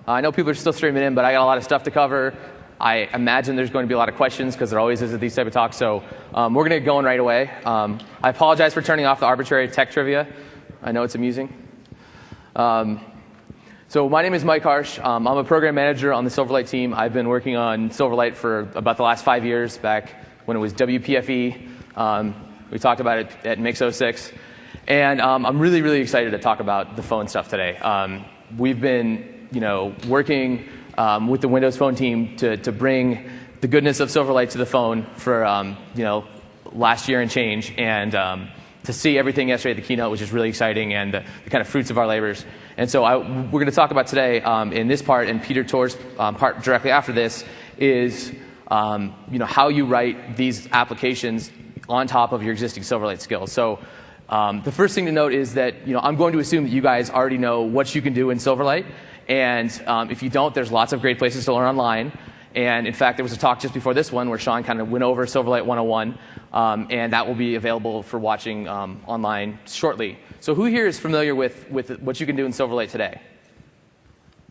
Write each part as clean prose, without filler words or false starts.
I know people are still streaming in, but I got a lot of stuff to cover. I imagine there's going to be a lot of questions because there always is at these type of talks. So we're going to get going right away. I apologize for turning off the arbitrary tech trivia. I know it's amusing. So my name is Mike Harsh. I'm a program manager on the Silverlight team. I've been working on Silverlight for about the last 5 years, back when it was WPFE. We talked about it at MIX10. And I'm really, really excited to talk about the phone stuff today. We've been, working with the Windows Phone team to bring the goodness of Silverlight to the phone for, last year and change. And to see everything yesterday at the keynote was just really exciting, and the kind of fruits of our labors. And so we're going to talk about today in this part, and Peter Tor's part directly after this is how you write these applications on top of your existing Silverlight skills. So the first thing to note is that I'm going to assume that you guys already know what you can do in Silverlight, and if you don't, there's lots of great places to learn online. And in fact, there was a talk just before this one where Sean kind of went over Silverlight 101, and that will be available for watching online shortly. So who here is familiar with what you can do in Silverlight today?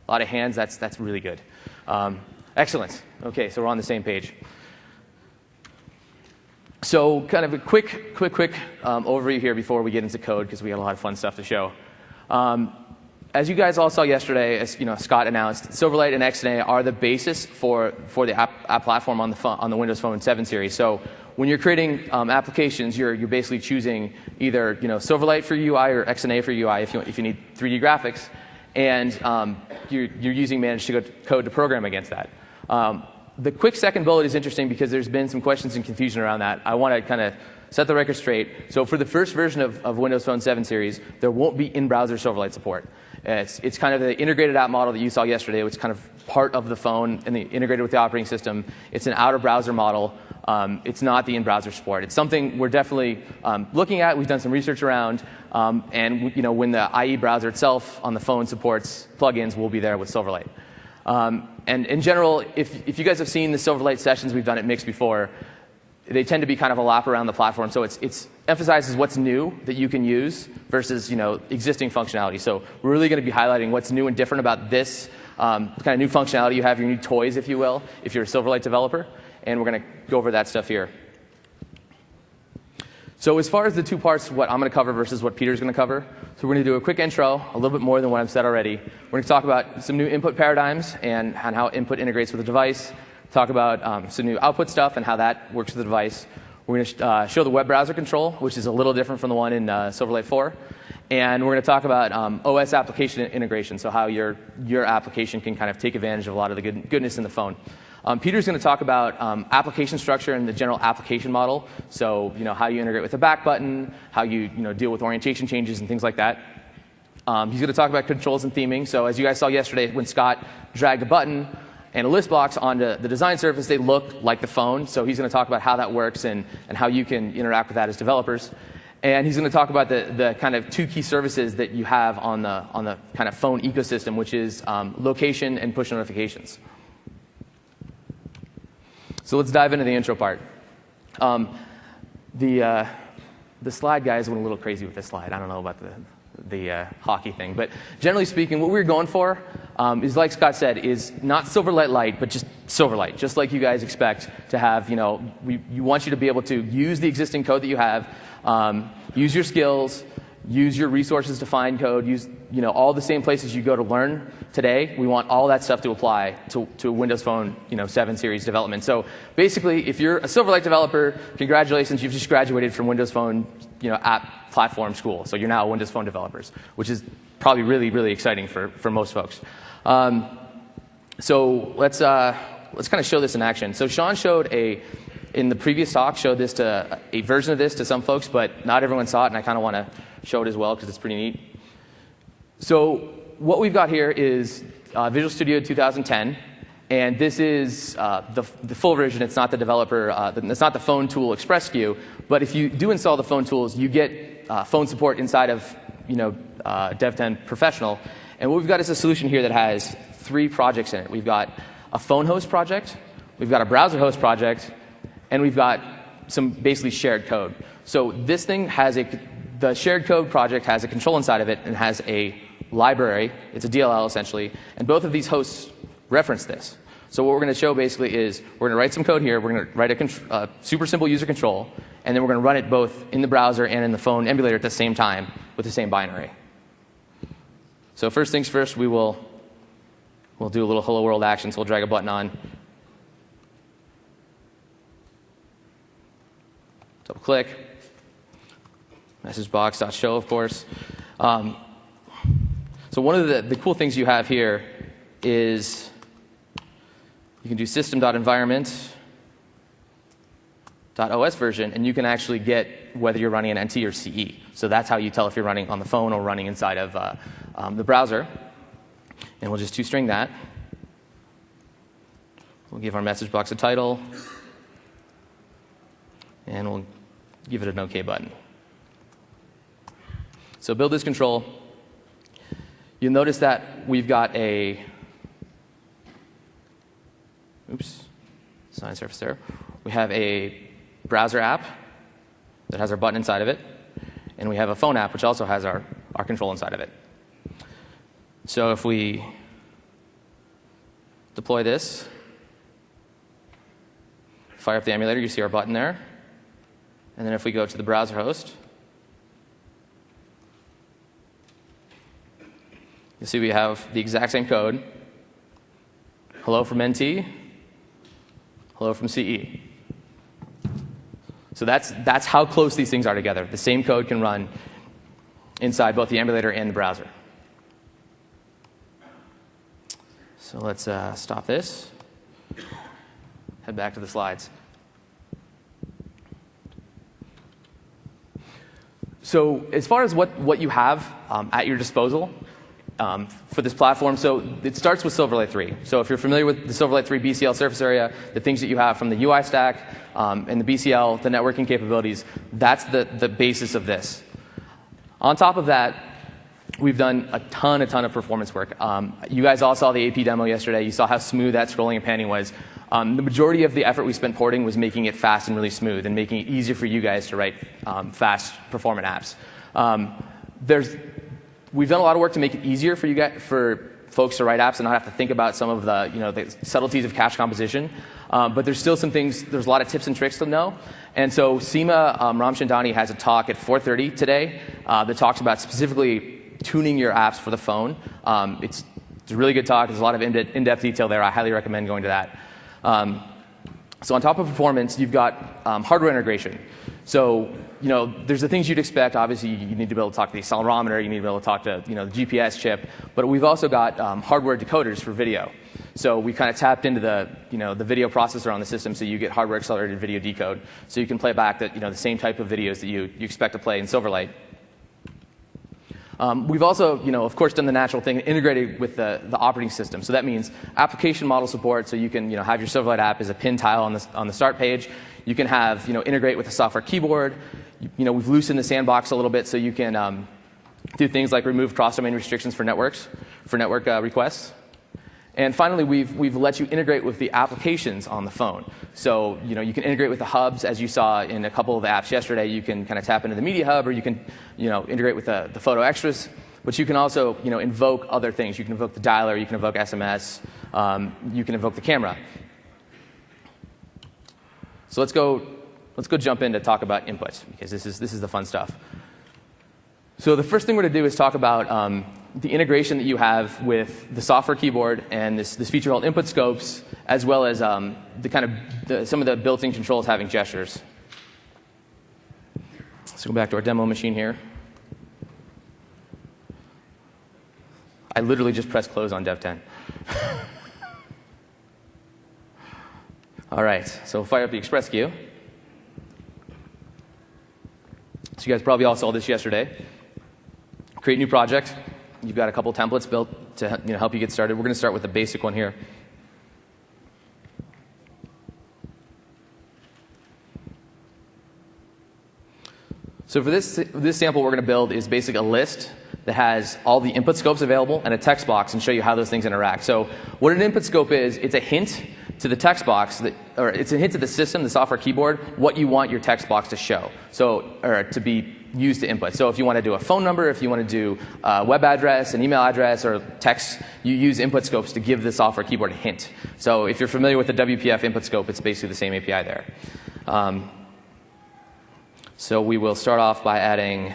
A lot of hands. That's really good. Excellent. Okay, so we're on the same page. So kind of a quick overview here before we get into code, because we got a lot of fun stuff to show. As you guys all saw yesterday, as Scott announced, Silverlight and XNA are the basis for the app platform on the Windows Phone 7 series. So when you're creating applications, you're basically choosing either Silverlight for UI or XNA for UI if you need 3D graphics, and you're using managed code to program against that. The quick second bullet is interesting because there's been some questions and confusion around that. I want to kind of set the record straight. So for the first version of Windows Phone 7 series, there won't be in-browser Silverlight support. It's kind of the integrated app model that you saw yesterday, which is kind of part of the phone and integrated with the operating system. It's an out-of-browser model. It's not the in-browser support. It's something we're definitely looking at. We've done some research around, and when the IE browser itself on the phone supports plugins, we'll be there with Silverlight. And in general, if you guys have seen the Silverlight sessions we've done at Mix before, they tend to be kind of a lap around the platform. So it emphasizes what's new that you can use versus existing functionality. So we're really going to be highlighting what's new and different about this kind of new functionality you have, your new toys, if you will, if you're a Silverlight developer. And we're going to go over that stuff here. So as far as the two parts, what I'm going to cover versus what Peter's going to cover, so we're going to do a quick intro, a little bit more than what I've said already. We're going to talk about some new input paradigms and how input integrates with the device. Talk about some new output stuff and how that works with the device. We're going to show the web browser control, which is a little different from the one in Silverlight 4. And we're going to talk about OS application integration, so how your application can kind of take advantage of a lot of the goodness in the phone. Peter's going to talk about application structure and the general application model, so how you integrate with the back button, how you deal with orientation changes and things like that. He's going to talk about controls and theming. So as you guys saw yesterday, when Scott dragged a button and a list box onto the design surface, they look like the phone. So he's going to talk about how that works and how you can interact with that as developers. And he's going to talk about the kind of two key services that you have on the kind of phone ecosystem, which is location and push notifications. So let's dive into the intro part. The slide guys went a little crazy with this slide. I don't know about the hockey thing. But generally speaking, what we're going for is, like Scott said, is not Silverlight Lite, but just Silverlight, just like you guys expect to have. You want you to be able to use the existing code that you have, use your skills, use your resources to find code, use all the same places you go to learn today. We want all that stuff to apply to Windows Phone 7 series development. So basically, if you're a Silverlight developer, congratulations, you've just graduated from Windows Phone app platform school. So you're now Windows Phone developers, which is probably really, really exciting for most folks. So let's kind of show this in action. So Sean showed in the previous talk, showed this to a version of this to some folks, but not everyone saw it, and I kind of want to show it as well because it's pretty neat. So what we've got here is Visual Studio 2010, and this is the full version. It's not the developer, it's not the Phone Tool Express SKU, but if you do install the phone tools, you get phone support inside of Dev10 Professional. And what we've got is a solution here that has 3 projects in it. We've got a phone host project, we've got a browser host project, and we've got some basically shared code. So this thing has the shared code project has a control inside of it and has a library. It's a DLL essentially, and both of these hosts reference this. So what we're going to show basically is we're going to write some code here. We're going to write a super simple user control, and then we're going to run it both in the browser and in the phone emulator at the same time with the same binary. So first things first, we'll do a little hello world action. So we'll drag a button on, double click, message box.show, of course. So one of the cool things you have here is you can do system.environment.os version, and you can actually get whether you're running an NT or CE. So that's how you tell if you're running on the phone or running inside of the browser. And we'll just toString that. We'll give our message box a title, and we'll give it an OK button. So build this control. You'll notice that we've got a sign surface there. We have a browser app that has our button inside of it, and we have a phone app which also has our control inside of it. So if we deploy this, fire up the emulator, you see our button there. And then if we go to the browser host, you'll see we have the exact same code. Hello from NT, hello from CE. So that's how close these things are together. The same code can run inside both the emulator and the browser. So let's stop this. Head back to the slides. So as far as what you have at your disposal for this platform, so it starts with Silverlight 3. So if you're familiar with the Silverlight 3 BCL surface area, the things that you have from the UI stack and the BCL, the networking capabilities, that's the basis of this. On top of that, we've done a ton of performance work. You guys all saw the AP demo yesterday. You saw how smooth that scrolling and panning was. The majority of the effort we spent porting was making it fast and really smooth and making it easier for you guys to write fast, performant apps. We've done a lot of work to make it easier for you guys, for folks to write apps and not have to think about some of the, the subtleties of cache composition. But there's still some things, there's a lot of tips and tricks to know. And so Seema Ramchandani has a talk at 4:30 today that talks about specifically tuning your apps for the phone. It's a really good talk. There's a lot of in-depth detail there. I highly recommend going to that. So on top of performance, you've got hardware integration. So there's the things you'd expect. Obviously, you need to be able to talk to the accelerometer. You need to be able to talk to the GPS chip. But we've also got hardware decoders for video. So we kind of tapped into the the video processor on the system, so you get hardware accelerated video decode. So you can play back the same type of videos that you expect to play in Silverlight. We've also, of course, done the natural thing, integrated with the operating system. So that means application model support. So you can, have your Silverlight app as a pin tile on the start page. You can have, integrate with the software keyboard. We've loosened the sandbox a little bit, so you can do things like remove cross-domain restrictions for network requests. And finally, we've let you integrate with the applications on the phone. So you can integrate with the hubs, as you saw in a couple of the apps yesterday. You can kind of tap into the media hub, or you can integrate with the photo extras. But you can also invoke other things. You can invoke the dialer. You can invoke SMS. You can invoke the camera. So let's go jump in to talk about inputs, because this is the fun stuff. So the first thing we're going to do is talk about the integration that you have with the software keyboard and this feature called input scopes, as well as some of the built-in controls having gestures. Let's go back to our demo machine here. I literally just pressed close on Dev10. All right, so fire up the Express queue. So you guys probably all saw this yesterday. Create new project. You've got a couple templates built to help you get started. We're going to start with the basic one here. So for this sample we're going to build is basically a list that has all the input scopes available and a text box, and show you how those things interact. So what an input scope is, it's a hint to the text box, or it's a hint to the system, the software keyboard, what you want your text box to show. So, or to be use to input. So if you want to do a phone number, if you want to do a web address, an email address, or text, you use input scopes to give the software keyboard a hint. So if you're familiar with the WPF input scope, it's basically the same API there. So we will start off by adding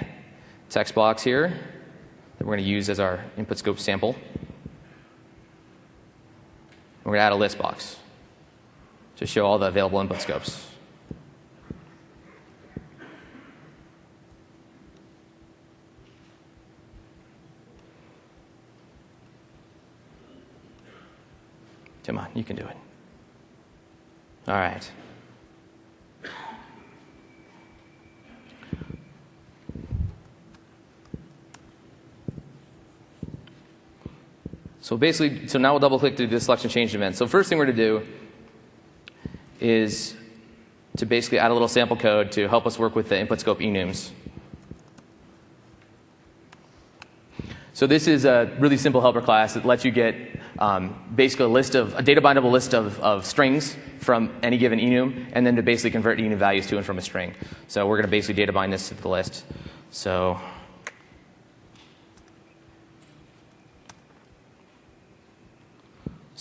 text box here that we're going to use as our input scope sample. We're going to add a list box to show all the available input scopes. Come on, you can do it. All right. So basically, so now we'll double click to do the selection change event. So first thing we're going to do is to basically add a little sample code to help us work with the input scope enums. So this is a really simple helper class that lets you get basically a data bindable list of strings from any given enum, and then to basically convert enum values to and from a string. So we're going to basically data bind this to the list. So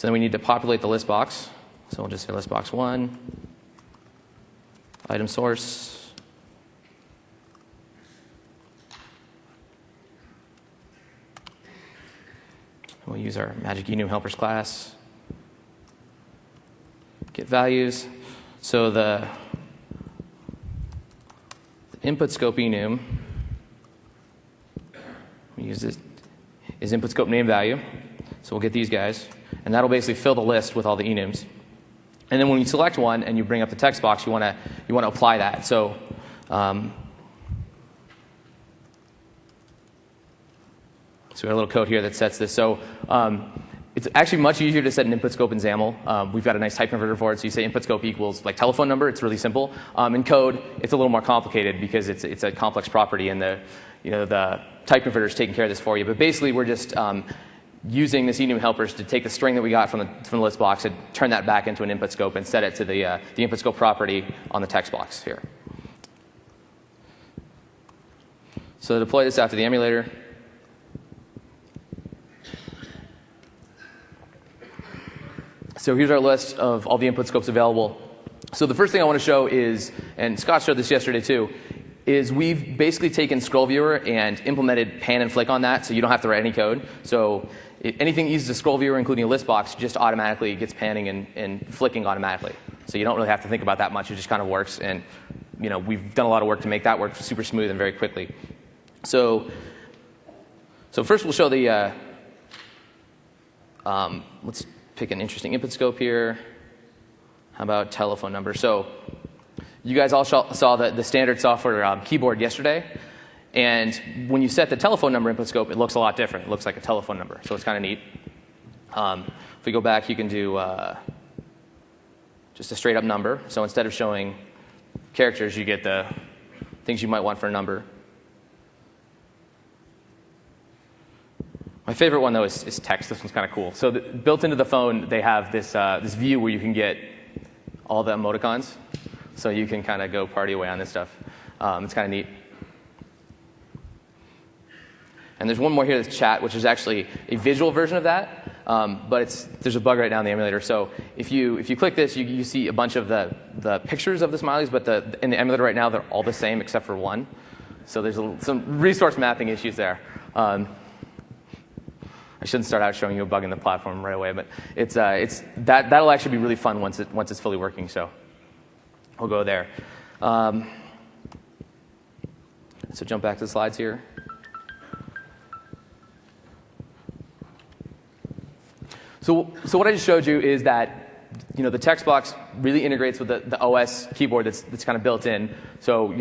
then we need to populate the list box. So we'll just say list box 1, item source, we'll use our magic enum helpers class, get values. So the input scope enum, we use this, is input scope name value. So we'll get these guys. And that'll basically fill the list with all the enums. And then when you select one and you bring up the text box, you want to apply that. So we have a little code here that sets this. So it's actually much easier to set an input scope in XAML. We've got a nice type converter for it. So you say input scope equals like telephone number. It's really simple. In code, it's a little more complicated because it's a complex property, and the type converter is taking care of this for you. But basically, we're just using this enum helpers to take the string that we got from the list box and turn that back into an input scope and set it to the input scope property on the text box here. So to deploy this out to the emulator, so here's our list of all the input scopes available. So the first thing I want to show is, and Scott showed this yesterday too, is we've basically taken Scroll Viewer and implemented pan and flick on that, so you don't have to write any code. So anything that uses a Scroll Viewer, including a list box, just automatically gets panning and flicking automatically. So you don't really have to think about that much. It just kind of works. And we've done a lot of work to make that work super smooth and very quickly. So first we'll show the, let's pick an interesting input scope here. How about telephone number? So you guys all saw the standard software keyboard yesterday. And when you set the telephone number input scope, it looks a lot different. It looks like a telephone number. So it's kind of neat. If we go back, you can do just a straight up number. So instead of showing characters, you get the things you might want for a number. My favorite one, though, is text. This one's kind of cool. So built into the phone, they have this view where you can get all the emoticons. So you can kind of go party away on this stuff. It's kind of neat. And there's one more here that's chat, which is actually a visual version of that. But there's a bug right now in the emulator. So if you click this, you see a bunch of the pictures of the smileys. But in the emulator right now, they're all the same except for one. So there's some resource mapping issues there. I shouldn't start out showing you a bug in the platform right away. But that'll actually be really fun once it's fully working. So we'll go there. So jump back to the slides here. So what I just showed you is that the text box really integrates with the OS keyboard that's kind of built in. So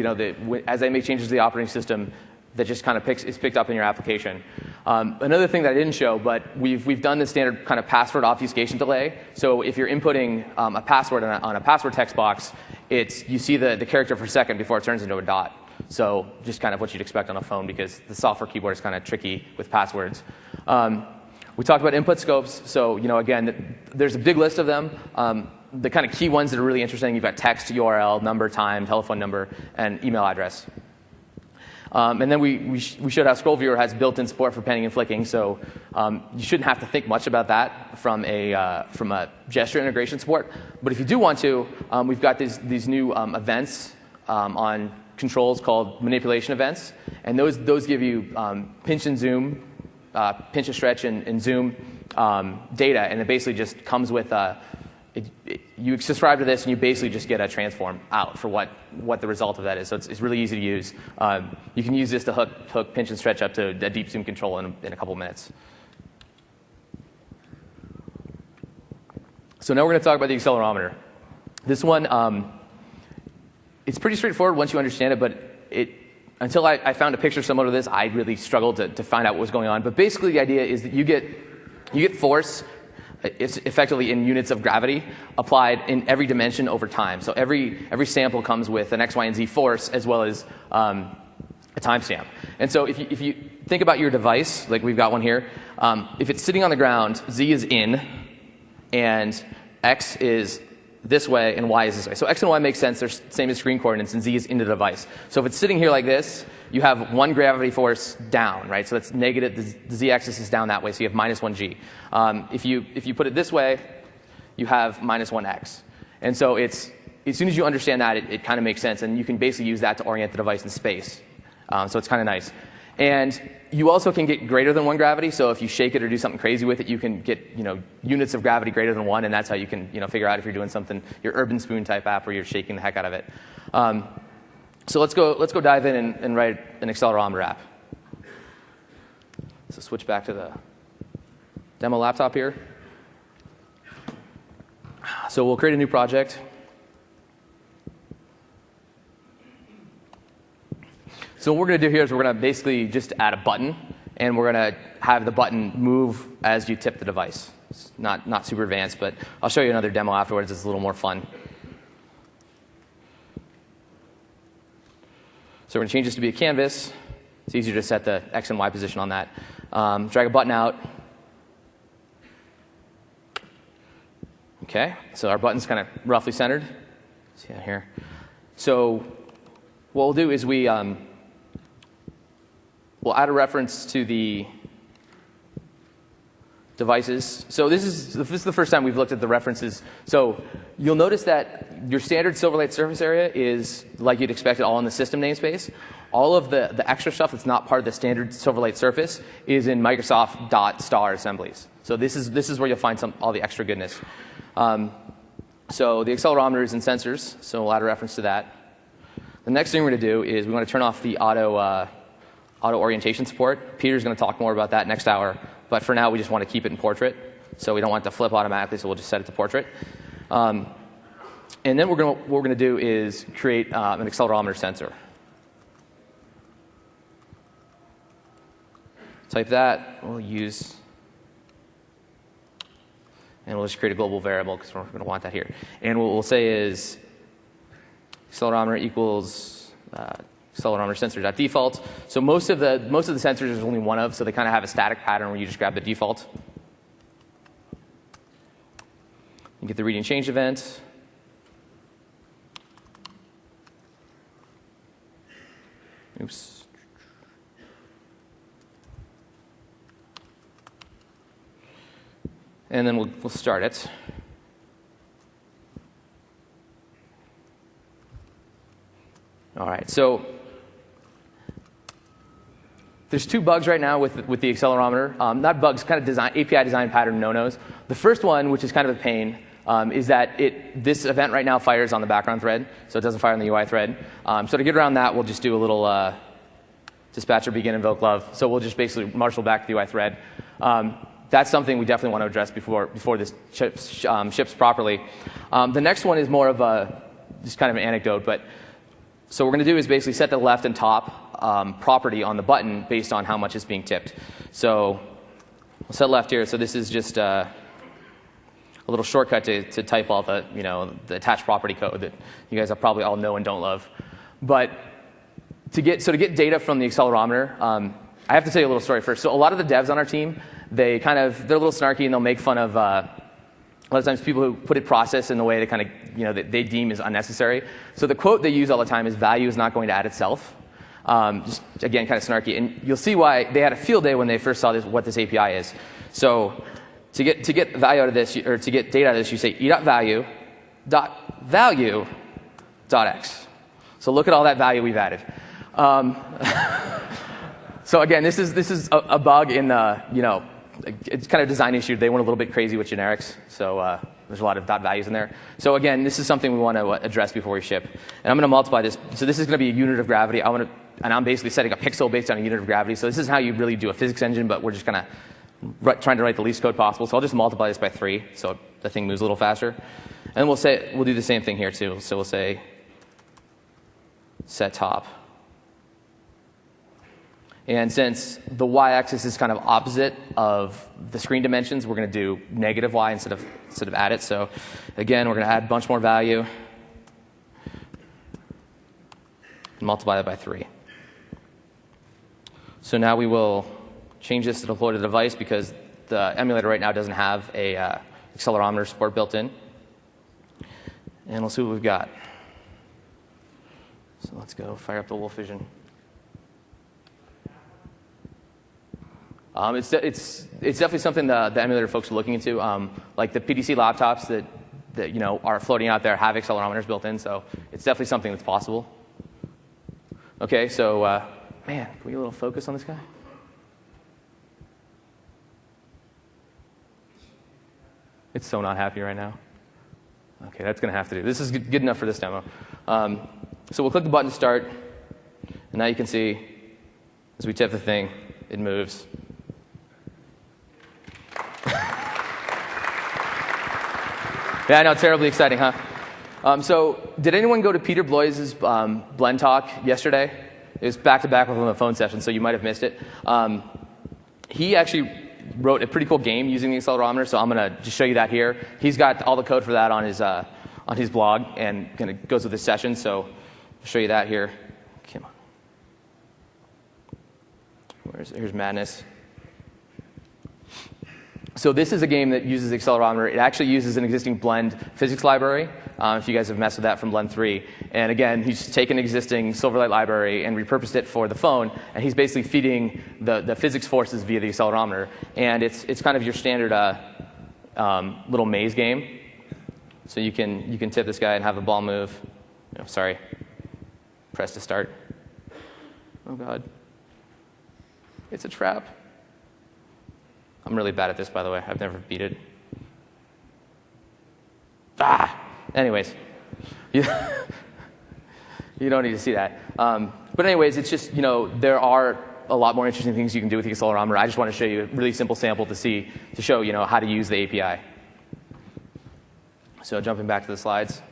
as I make changes to the operating system, that just kind of is picked up in your application. Another thing that I didn't show, but we've done the standard kind of password obfuscation delay. So if you're inputting a password on a password text box, you see the character for a second before it turns into a dot. So just kind of what you'd expect on a phone, because the software keyboard is kind of tricky with passwords. We talked about input scopes. So again, there's a big list of them. The kind of key ones that are really interesting, you've got text, URL, number, time, telephone number, and email address. And then we showed how Scroll Viewer has built-in support for penning and flicking, so you shouldn't have to think much about that from a gesture integration support. But if you do want to, we've got these new events on controls called manipulation events, and those give you pinch and zoom, pinch and stretch and zoom data, and it basically just comes with you subscribe to this and you basically just get a transform out for what the result of that is. So it's really easy to use. You can use this to hook pinch and stretch up to a deep zoom control in a couple minutes. So now we're going to talk about the accelerometer. This one, it's pretty straightforward once you understand it, but until I found a picture similar to this, I really struggled to find out what was going on. But basically the idea is that you get force. It's effectively in units of gravity applied in every dimension over time. So every sample comes with an X, Y, and Z force as well as a timestamp. And so if you think about your device, like we've got one here, if it's sitting on the ground, Z is in, and X is this way, and Y is this way. So X and Y make sense. They're same as screen coordinates, and Z is into the device. So if it's sitting here like this, you have one gravity force down, right? So that's negative. The Z-axis is down that way, so you have minus 1g. If you put it this way, you have minus 1x. And so as soon as you understand that, it kind of makes sense, and you can basically use that to orient the device in space. So it's kind of nice. And you also can get greater than 1 gravity. So if you shake it or do something crazy with it, you can get units of gravity greater than 1, and that's how you can figure out if you're doing something, your Urban Spoon type app where you're shaking the heck out of it. So let's go dive in and write an accelerometer app. So switch back to the demo laptop here. So we'll create a new project. So what we're going to do here is we're going to basically just add a button, and we're going to have the button move as you tip the device. It's not super advanced, but I'll show you another demo afterwards. It's a little more fun. So we're going to change this to be a canvas. It's easier to set the X and Y position on that. Drag a button out. OK, so our button's kind of roughly centered. See that here. So what we'll do is we'll add a reference to the devices. So this is the first time we've looked at the references. So you'll notice that your standard Silverlight surface area is like you'd expect it, all in the system namespace. All of the extra stuff that's not part of the standard Silverlight surface is in Microsoft.star assemblies. So this is where you'll find all the extra goodness. So the accelerometer is in sensors, so we'll add a reference to that. The next thing we're going to do is we want to turn off the auto orientation support. Peter's going to talk more about that next hour, but for now we just want to keep it in portrait, so we don't want it to flip automatically, so we'll just set it to portrait. And then what we're going to do is create an accelerometer sensor. Type that. We'll use, and we'll just create a global variable because we're going to want that here. And what we'll say is accelerometer equals accelerometer sensor.default. So most of the sensors there's only one of, so they kind of have a static pattern where you just grab the default. You get the read and change event. Oops. And then we'll start it. All right, so there's 2 bugs right now with the accelerometer. Not bugs, kind of API design pattern no-nos. The first one, which is kind of a pain, is that this event right now fires on the background thread, so it doesn't fire on the UI thread. So to get around that, we'll just do a little dispatcher begin invoke love. So we'll just basically marshal back the UI thread. That's something we definitely want to address before this ships properly. The next one is more of just kind of an anecdote, but so what we're going to do is basically set the left and top property on the button based on how much is being tipped. So we'll set left here. So this is just a little shortcut to type all the the attached property code that you guys probably all know and don't love. But to get data from the accelerometer, I have to tell you a little story first. So a lot of the devs on our team, they're a little snarky and they'll make fun of a lot of times people who put it process in the way that kind of that they deem is unnecessary. So the quote they use all the time is value is not going to add itself. Just, again, kind of snarky. And you'll see why they had a field day when they first saw what this API is. So to get value out of this, or to get data out of this, you say e.value.value.x. So look at all that value we've added. So again, this is a bug in the, it's kind of a design issue. They went a little bit crazy with generics, so there's a lot of dot values in there. So again, this is something we want to address before we ship. And I'm going to multiply this. So this is going to be a unit of gravity. And I'm basically setting a pixel based on a unit of gravity. So this is how you really do a physics engine, but we're just kind of trying to write the least code possible. So I'll just multiply this by 3, so the thing moves a little faster. And we'll do the same thing here too. So we'll say set top. And since the y-axis is kind of opposite of the screen dimensions, we're going to do negative y instead of add it. So again, we're going to add a bunch more value, and multiply that by 3. So now we will change this to deploy to the device because the emulator right now doesn't have a accelerometer support built in. And we'll see what we've got. So let's go fire up the Wolf Vision. It's definitely something the emulator folks are looking into. Like the PDC laptops that are floating out there have accelerometers built in, so it's definitely something that's possible. Okay, so man, can we get a little focus on this guy? It's so not happy right now. Okay, that's going to have to do. This is good enough for this demo. So we'll click the button to start, and now you can see as we tip the thing, it moves. Yeah, I know, terribly exciting, huh? So did anyone go to Peter Blois's Blend talk yesterday? It was back-to-back with him on the phone session, so you might have missed it. He actually wrote a pretty cool game using the accelerometer, so I'm going to just show you that here. He's got all the code for that on his blog and kind of goes with his session, so I'll show you that here. Come on. Here's Madness. So this is a game that uses the accelerometer. It actually uses an existing Blend physics library, if you guys have messed with that from Blend 3. And again, he's taken an existing Silverlight library and repurposed it for the phone, and he's basically feeding the physics forces via the accelerometer. And it's kind of your standard little maze game. So you can tip this guy and have the ball move. Sorry. Press to start. Oh, God. It's a trap. I'm really bad at this, by the way. I've never beat it. Anyways. You don't need to see that. But anyways, it's just, there are a lot more interesting things you can do with the accelerometer. I just want to show you a really simple sample to show, how to use the API. So jumping back to the slides.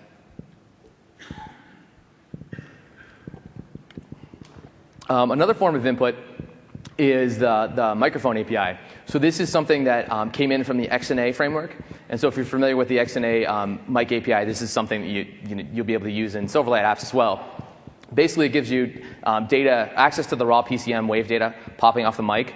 Another form of input is the microphone API. So this is something that came in from the XNA framework. And so if you're familiar with the XNA mic API, this is something that you'll be able to use in Silverlight apps as well. Basically, it gives you access to the raw PCM wave data popping off the mic.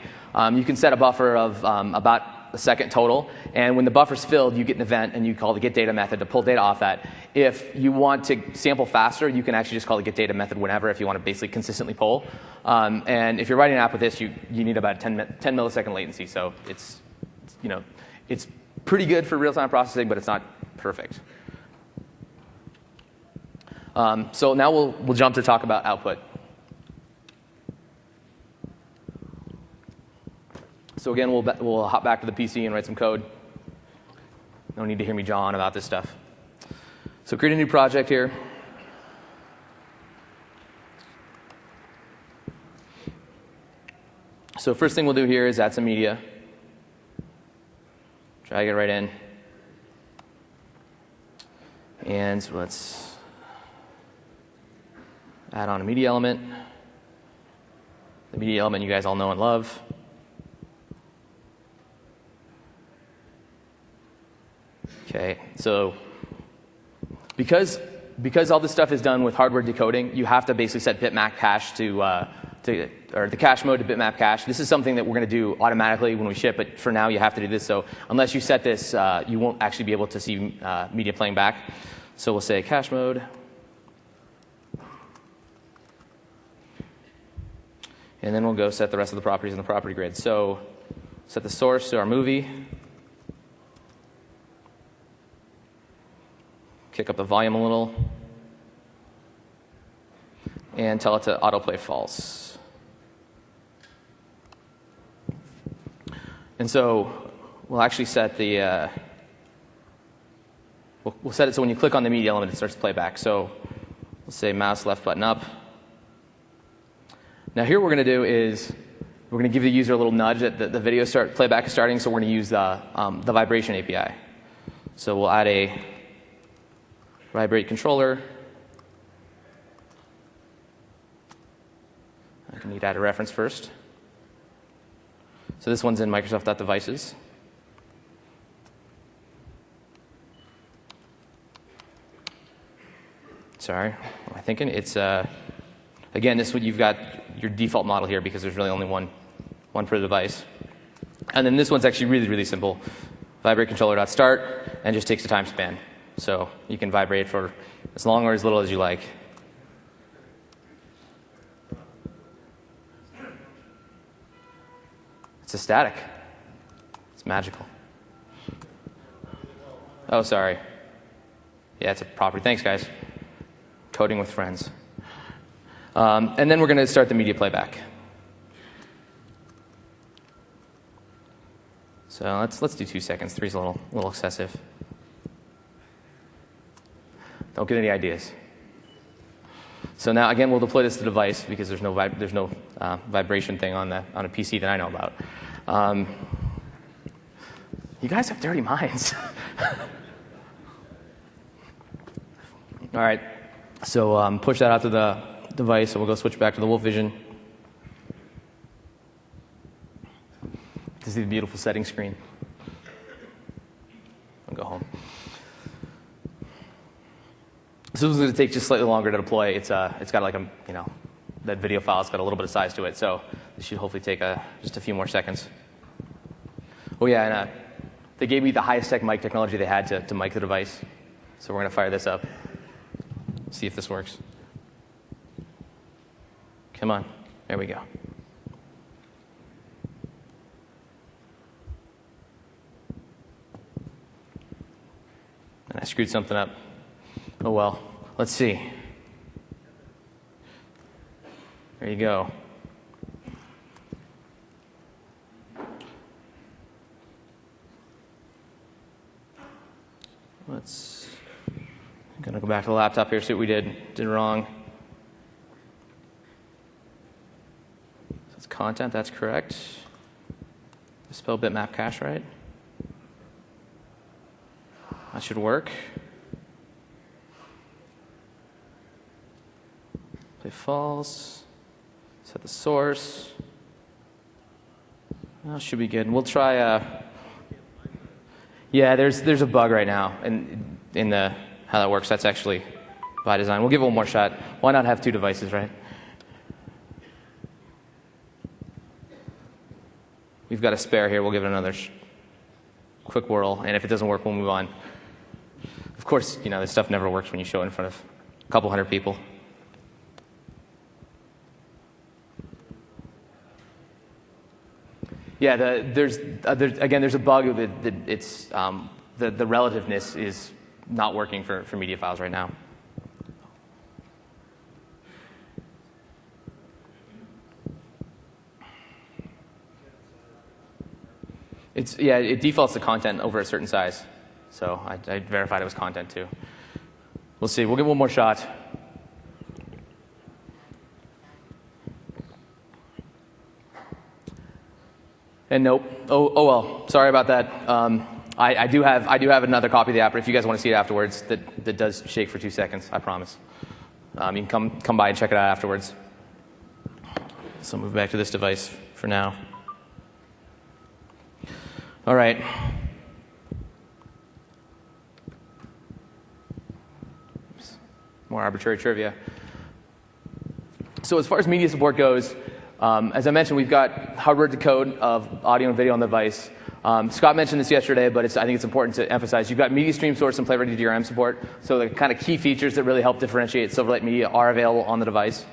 You can set a buffer of about a second total. And when the buffer's filled, you get an event, and you call the getData method to pull data off that. If you want to sample faster, you can actually just call the getData method whenever if you want to basically consistently pull. And if you're writing an app with this, you need about 10 millisecond latency. So it's pretty good for real-time processing, but it's not perfect. So now we'll jump to talk about output. So again, we'll hop back to the PC and write some code. No need to hear me jaw on about this stuff. So create a new project here. So first thing we'll do here is add some media. Drag it right in. And let's add on a media element. The media element you guys all know and love. Okay, so because all this stuff is done with hardware decoding, you have to basically set bitmap cache or the cache mode to bitmap cache. This is something that we're going to do automatically when we ship, but for now you have to do this. So unless you set this, you won't actually be able to see media playing back. So we'll say cache mode. And then we'll go set the rest of the properties in the property grid. So set the source to our movie. Kick up the volume a little. And tell it to autoplay false. And so we'll actually set the, we'll set it so when you click on the media element, it starts to play back. So we'll say mouse left button up. Now here what we're going to do is we're going to give the user a little nudge that the video playback is starting, so we're going to use the vibration API. So we'll add a vibrate controller. I need to add a reference first. So this one's in Microsoft.devices. Sorry, what am I thinking? It's, again, this one you've got your default model here because there's really only one per device. And then this one's actually really, really simple. Vibrate controller.start, and just takes a time span. So you can vibrate for as long or as little as you like. It's a static. It's magical. Oh, sorry. Yeah, it's a property. Thanks, guys. Coding with friends. And then we're going to start the media playback. So let's do 2 seconds. 3's a little excessive. Don't get any ideas. So now again, we'll deploy this to the device because there's no vibration thing on a PC that I know about. You guys have dirty minds. All right. So push that out to the device, so we'll go switch back to the Wolf Vision. To see the beautiful setting screen. I'll go home. So this is going to take just slightly longer to deploy. It's got like that video file's got a little bit of size to it, so this should hopefully take just a few more seconds. Oh yeah, and they gave me the highest tech mic technology they had to mic the device, so we're going to fire this up. See if this works. Come on, there we go. And I screwed something up. Oh well, let's see. There you go. I'm going to go back to the laptop here, see what we did wrong. So it's content, that's correct. Spell bitmap cache right. That should work. Play false. Set the source. That should be good. We'll try. Yeah, there's a bug right now in the how that works. That's actually by design. We'll give it one more shot. Why not have two devices, right? We've got a spare here. We'll give it another quick whirl, and if it doesn't work, we'll move on. Of course, this stuff never works when you show it in front of a couple hundred people. Yeah, there's a bug that it's the relativeness is not working for media files right now. It defaults to content over a certain size. So I verified it was content too. We'll see. We'll give it one more shot. And nope. Oh well. Sorry about that. I do have another copy of the app. If you guys want to see it afterwards, that does shake for 2 seconds. I promise. You can come by and check it out afterwards. So I'll move back to this device for now. All right. Oops. More arbitrary trivia. So as far as media support goes, as I mentioned, we've got hardware decode of audio and video on the device. Scott mentioned this yesterday, but I think it's important to emphasize. You've got media stream source and play-ready DRM support. So the kind of key features that really help differentiate Silverlight media are available on the device.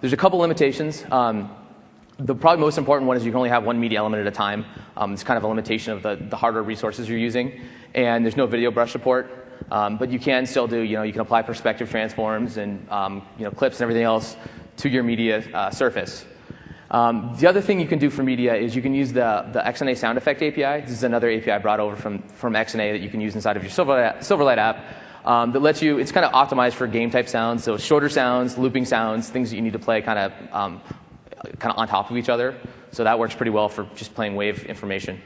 There's a couple limitations. The probably most important one is you can only have one media element at a time. It's kind of a limitation of the hardware resources you're using. And there's no video brush support. But you can still do, you can apply perspective transforms and clips and everything else to your media surface. The other thing you can do for media is you can use the XNA sound effect API. This is another API brought over from XNA that you can use inside of your Silverlight app that lets you, it's kind of optimized for game type sounds, so shorter sounds, looping sounds, things that you need to play kind of on top of each other. So that works pretty well for just playing wave information.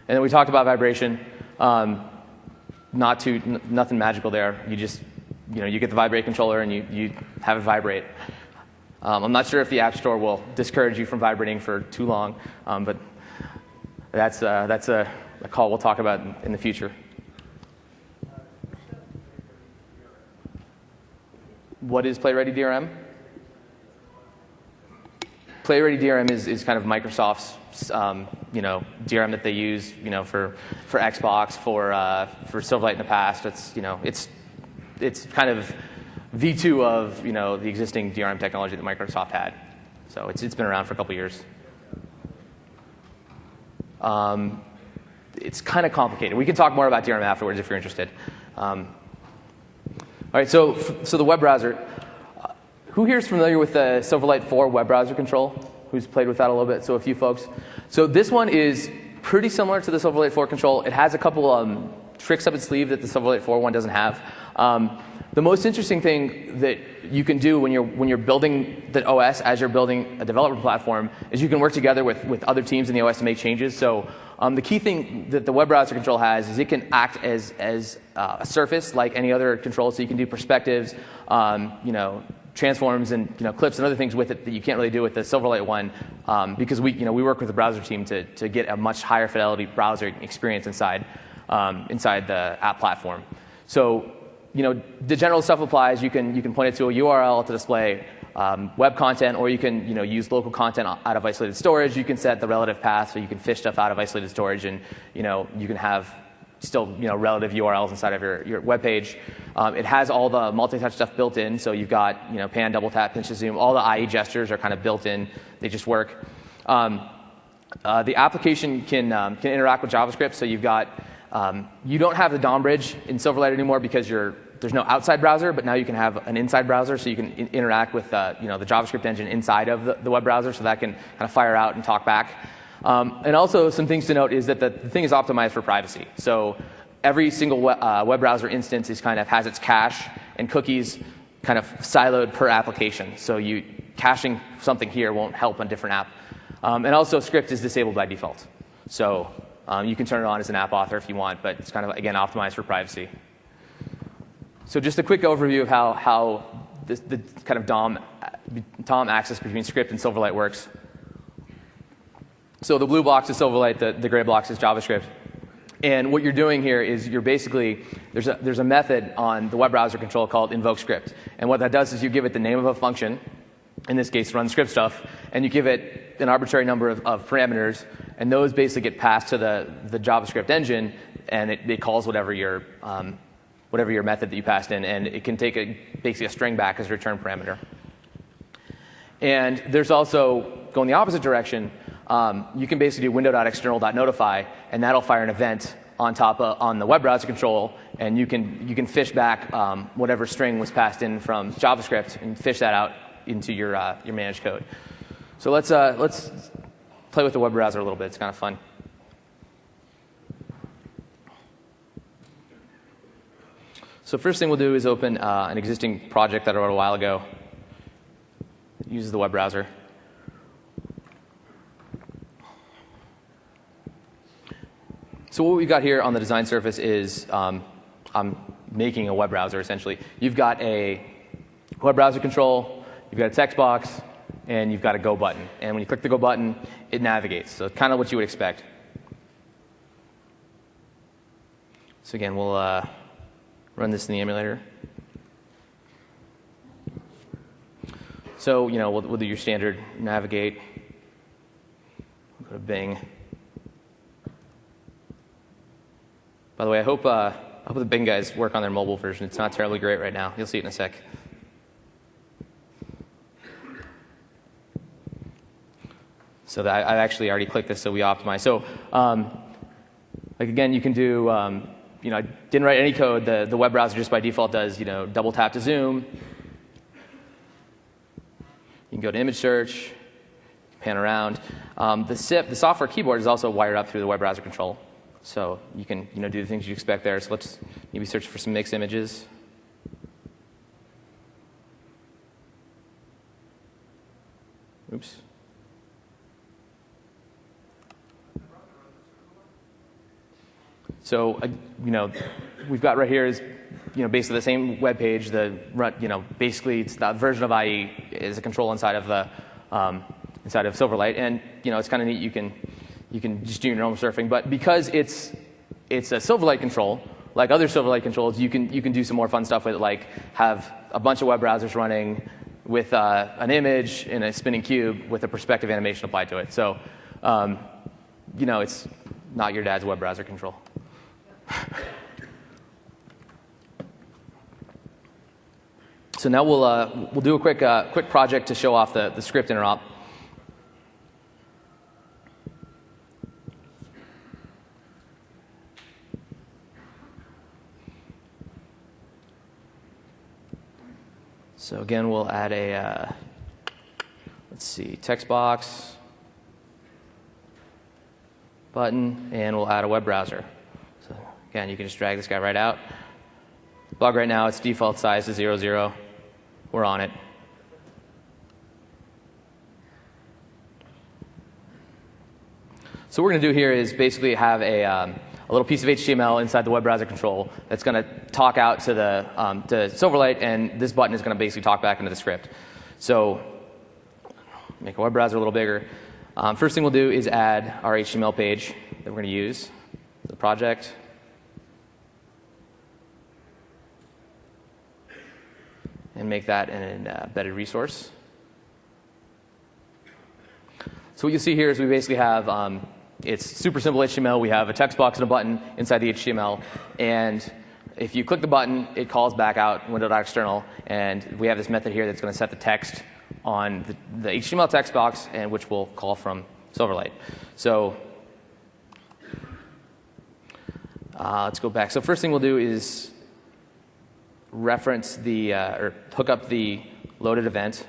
And then we talked about vibration. Nothing magical there. You just, you get the vibrate controller and you have it vibrate. I'm not sure if the App Store will discourage you from vibrating for too long, but that's a call we'll talk about in the future. What is PlayReady DRM? PlayReady DRM is kind of Microsoft's DRM that they use for Xbox, for Silverlight in the past. It's kind of V2 of the existing DRM technology that Microsoft had. So it's been around for a couple years. It's kind of complicated. We can talk more about DRM afterwards if you're interested. All right, so the web browser. Who here is familiar with the Silverlight 4 web browser control? Who's played with that a little bit? So a few folks. So this one is pretty similar to the Silverlight 4 control. It has a couple tricks up its sleeve that the Silverlight 4 one doesn't have. The most interesting thing that you can do when you're building the OS as you're building a developer platform is you can work together with other teams in the OS to make changes. So the key thing that the web browser control has is it can act as a surface like any other control. So you can do perspectives, transforms and clips and other things with it that you can't really do with the Silverlight one because we work with the browser team to get a much higher fidelity browser experience inside the app platform. So the general stuff applies. You can point it to a URL to display web content, or you can use local content out of isolated storage. You can set the relative path so you can fish stuff out of isolated storage, and you can have still relative URLs inside of your web page. It has all the multi-touch stuff built in, so you've got pan, double tap, pinch to zoom. All the IE gestures are kind of built in; they just work. The application can interact with JavaScript, so you've got you don't have the DOM bridge in Silverlight anymore because there's no outside browser, but now you can have an inside browser, so you can interact with the JavaScript engine inside of the web browser, so that can kind of fire out and talk back. And also, some things to note is that the thing is optimized for privacy. So every single web browser instance has its cache and cookies kind of siloed per application. So caching something here won't help a different app. And also, script is disabled by default. So you can turn it on as an app author if you want, but it's kind of, again, optimized for privacy. So just a quick overview of how the kind of DOM axis between script and Silverlight works. So the blue box is Silverlight, the gray box is JavaScript. And what you're doing here is you're basically, there's a method on the web browser control called invoke script. And what that does is you give it the name of a function, in this case run script stuff, and you give it an arbitrary number of parameters, and those basically get passed to the JavaScript engine, and it calls whatever your method that you passed in, and it can take basically a string back as a return parameter. And there's also, going the opposite direction, you can basically do window.external.notify, and that'll fire an event on the web browser control, and you can fish back whatever string was passed in from JavaScript and fish that out into your managed code. So let's play with the web browser a little bit. It's kind of fun. So first thing we'll do is open an existing project that I wrote a while ago. It uses the web browser. So what we've got here on the design surface is I'm making a web browser, essentially. You've got a web browser control, you've got a text box, and you've got a go button. And when you click the go button, it navigates. So kind of what you would expect. So again, we'll run this in the emulator. So we'll do your standard navigate. We'll go to Bing. By the way, I hope the Bing guys work on their mobile version. It's not terribly great right now. You'll see it in a sec. So that I actually already clicked this, so we optimize. So like again, you can do, I didn't write any code. The web browser just by default does, double tap to zoom. You can go to image search, pan around. The SIP, the software keyboard, is also wired up through the web browser control. So you can do the things you expect there. So let's maybe search for some mixed images. Oops. So we've got right here is basically the same web page. Basically it's the version of IE is a control inside of the inside of Silverlight, and it's kind of neat. You can just do your normal surfing, but because it's a Silverlight control, like other Silverlight controls, you can do some more fun stuff with it, like have a bunch of web browsers running with an image in a spinning cube with a perspective animation applied to it. So it's not your dad's web browser control. So now we'll do a quick project to show off the script interop. So again, we'll add a let's see, text box, button, and we'll add a web browser. So again, you can just drag this guy right out. Blog right now, its default size is 0, 0. We're on it. So what we're going to do here is basically have a little piece of HTML inside the web browser control that's going to talk out to to Silverlight, and this button is going to basically talk back into the script. So make a web browser a little bigger. First thing we'll do is add our HTML page that we're going to use, the project. And make that an embedded resource. So what you'll see here is we basically have, it's super simple HTML. We have a text box and a button inside the HTML. And if you click the button, it calls back out window.external. And we have this method here that's going to set the text on the HTML text box, and which we'll call from Silverlight. So let's go back. So first thing we'll do is reference or hook up the loaded event.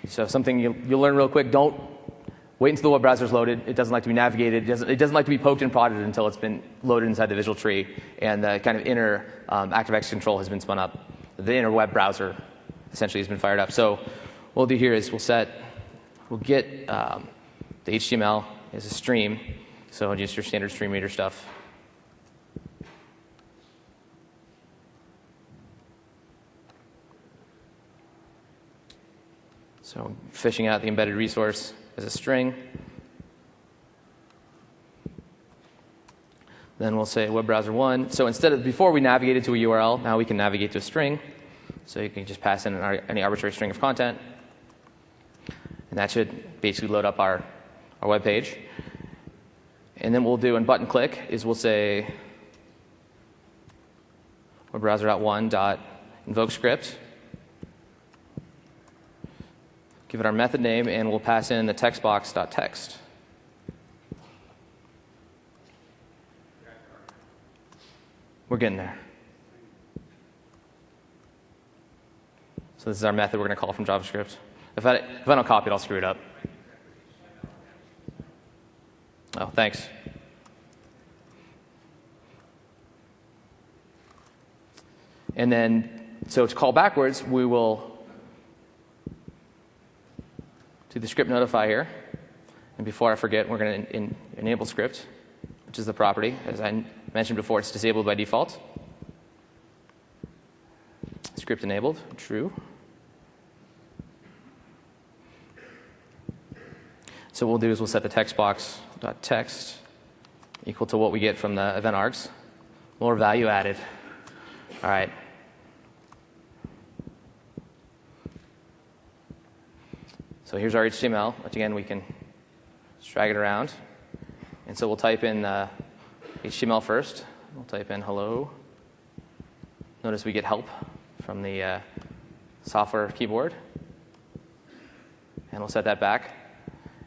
So something you'll learn real quick. Don't wait until the web browser is loaded. It doesn't like to be navigated. It doesn't like to be poked and prodded until it's been loaded inside the visual tree and the kind of inner ActiveX control has been spun up. The inner web browser essentially has been fired up. So what we'll do here is we'll get the HTML as a stream. So just your standard stream reader stuff. So fishing out the embedded resource as a string. Then we'll say web browser 1. So before we navigated to a URL, now we can navigate to a string. So you can just pass in any arbitrary string of content. And that should basically load up our web page. And then what we'll do in button click is we'll say web browser.1.invoke script. Give it our method name, and we'll pass in the text box.text. We're getting there. So this is our method we're going to call from JavaScript. If I don't copy it, I'll screw it up. Oh, thanks. And then, so to call backwards, we will do the script notify here. And before I forget, we're going to enable script, which is the property. As I mentioned before, it's disabled by default. Script enabled, true. So what we'll do is we'll set the text box.text equal to what we get from the event args. More value added. All right. So here's our HTML, which again we can just drag it around. And so we'll type in HTML first. We'll type in hello. Notice we get help from the software keyboard. And we'll set that back.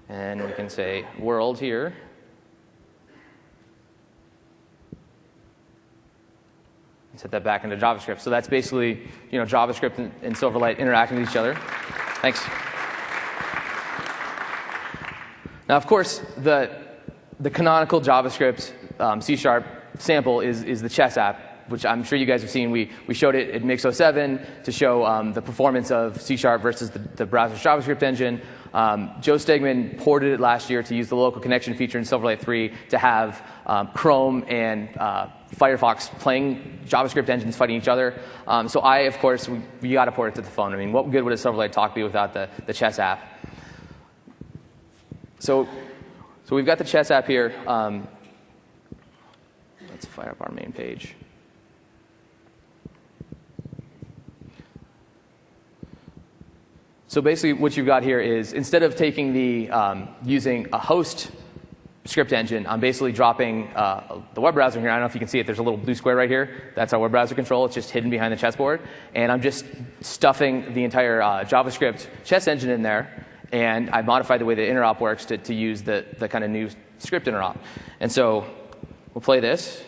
And we can say world here. And set that back into JavaScript. So that's basically JavaScript and Silverlight interacting with each other. Thanks. Now, of course, the canonical JavaScript C# sample is the chess app, which I'm sure you guys have seen. We showed it at MIX10 to show the performance of C# versus the browser's JavaScript engine. Joe Stegman ported it last year to use the local connection feature in Silverlight 3 to have Chrome and Firefox playing JavaScript engines fighting each other. So of course, we got to port it to the phone. I mean, what good would a Silverlight talk be without the chess app? So we've got the chess app here. Let's fire up our main page. So basically what you've got here is, instead of taking using a host script engine, I'm basically dropping the web browser here. I don't know if you can see it. There's a little blue square right here. That's our web browser control. It's just hidden behind the chessboard. And I'm just stuffing the entire JavaScript chess engine in there. And I modified the way the interop works to use the kind of new script interop. And so we'll play this.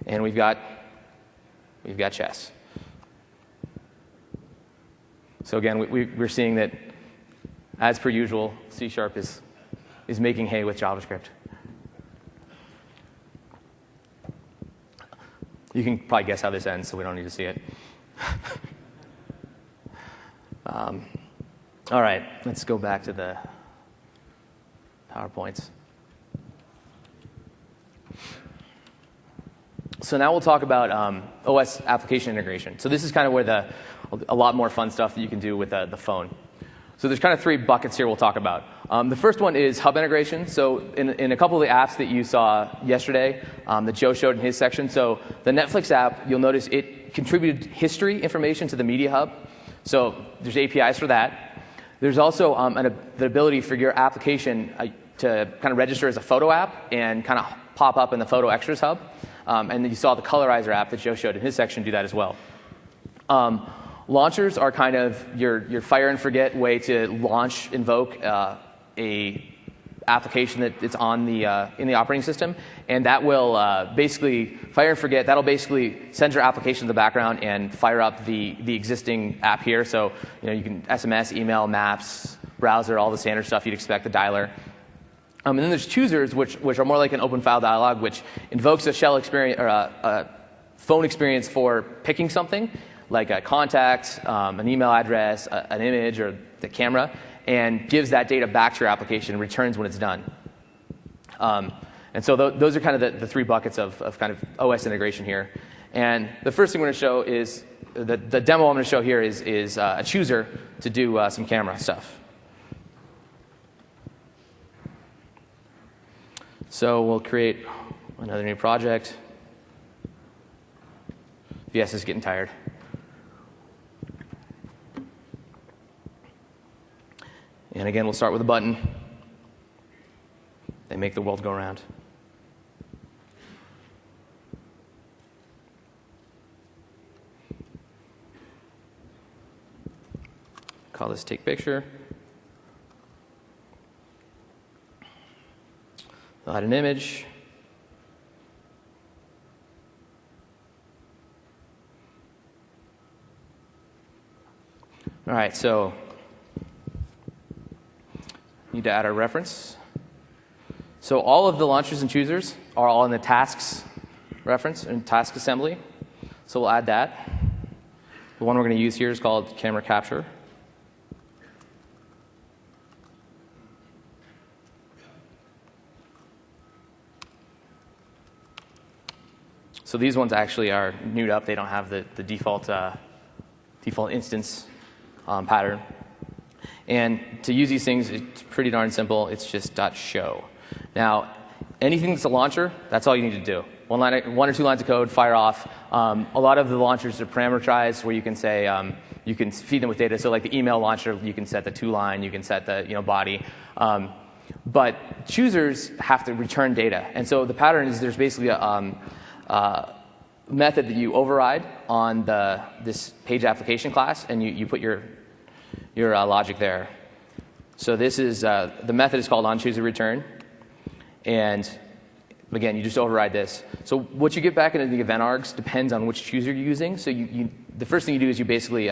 And we've got chess. So again, we're seeing that, as per usual, C# is making hay with JavaScript. You can probably guess how this ends, so we don't need to see it. All right, let's go back to the PowerPoints. So now we'll talk about OS application integration. So this is kind of where a lot more fun stuff that you can do with the phone. So there's kind of three buckets here we'll talk about. The first one is hub integration. So in a couple of the apps that you saw yesterday that Joe showed in his section, so the Netflix app, you'll notice it contributed history information to the media hub. So there's APIs for that. There's also the ability for your application to kind of register as a photo app and kind of pop up in the photo extras hub. And then you saw the Colorizer app that Joe showed in his section do that as well. Launchers are kind of your fire and forget way to invoke a application that's on in the operating system, and that will basically fire and forget. That'll basically send your application to the background and fire up the existing app here. So you can SMS, email, maps, browser, all the standard stuff you'd expect, the dialer. And then there's choosers, which are more like an open file dialog, which invokes a shell experience or a phone experience for picking something, like a contact, an email address, an image, or the camera, and gives that data back to your application and returns when it's done. And so those are kind of the three buckets of kind of OS integration here. And the first thing we're going to show is, the demo I'm going to show here is a chooser to do some camera stuff. So we'll create another new project. VS is getting tired. And again, we'll start with a button. They make the world go round. Call this take picture. I'll add an image. All right, so need to add our reference. So all of the launchers and choosers are all in the tasks reference and task assembly. So we'll add that. The one we're going to use here is called camera capture. So these ones actually are newed up. They don't have the default instance pattern. And to use these things, it's pretty darn simple. It's just .show. Now, anything that's a launcher, that's all you need to do. One or two lines of code, fire off. A lot of the launchers are parameterized, where you can say you can feed them with data. So like the email launcher, you can set the two-line, you can set the body. But choosers have to return data. And so the pattern is there's basically a method that you override on this page application class, and you put your logic there. So this is, the method is called onChooserReturn. And again, you just override this. So what you get back into the event args depends on which chooser you're using. So the first thing you do is you basically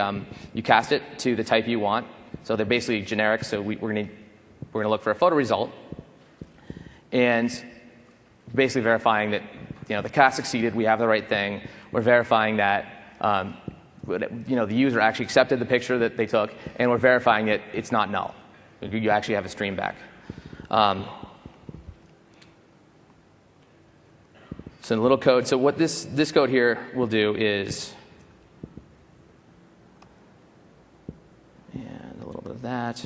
you cast it to the type you want. So they're basically generic. So we're going to look for a photo result, and basically verifying that the cast succeeded. We have the right thing. We're verifying that the user actually accepted the picture that they took, and we're verifying that it's not null. You actually have a stream back. So in a little code. So what this code here will do is, and a little bit of that.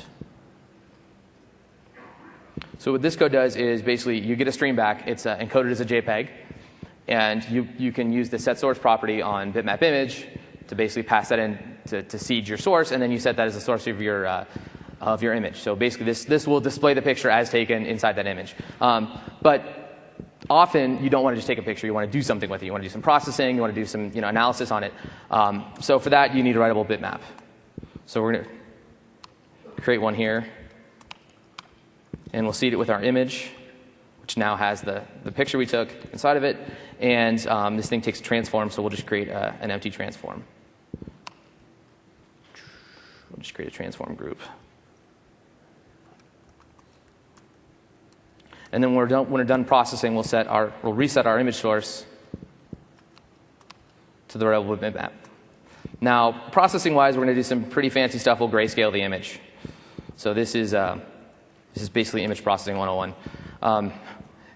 So what this code does is basically you get a stream back. It's encoded as a JPEG, and you can use the setSource property on bitmap image to basically pass that in to seed your source, and then you set that as the source of your image. So basically this will display the picture as taken inside that image. But often, you don't want to just take a picture. You want to do something with it. You want to do some processing. You want to do some analysis on it. So for that, you need a writable bitmap. So we're going to create one here. And we'll seed it with our image, which now has the picture we took inside of it. And this thing takes a transform, so we'll just create an empty transform. We'll just create a transform group. And then when we're done processing, we'll reset our image source to the writable bitmap. Now, processing-wise, we're going to do some pretty fancy stuff. We'll grayscale the image. So this is basically image processing 101.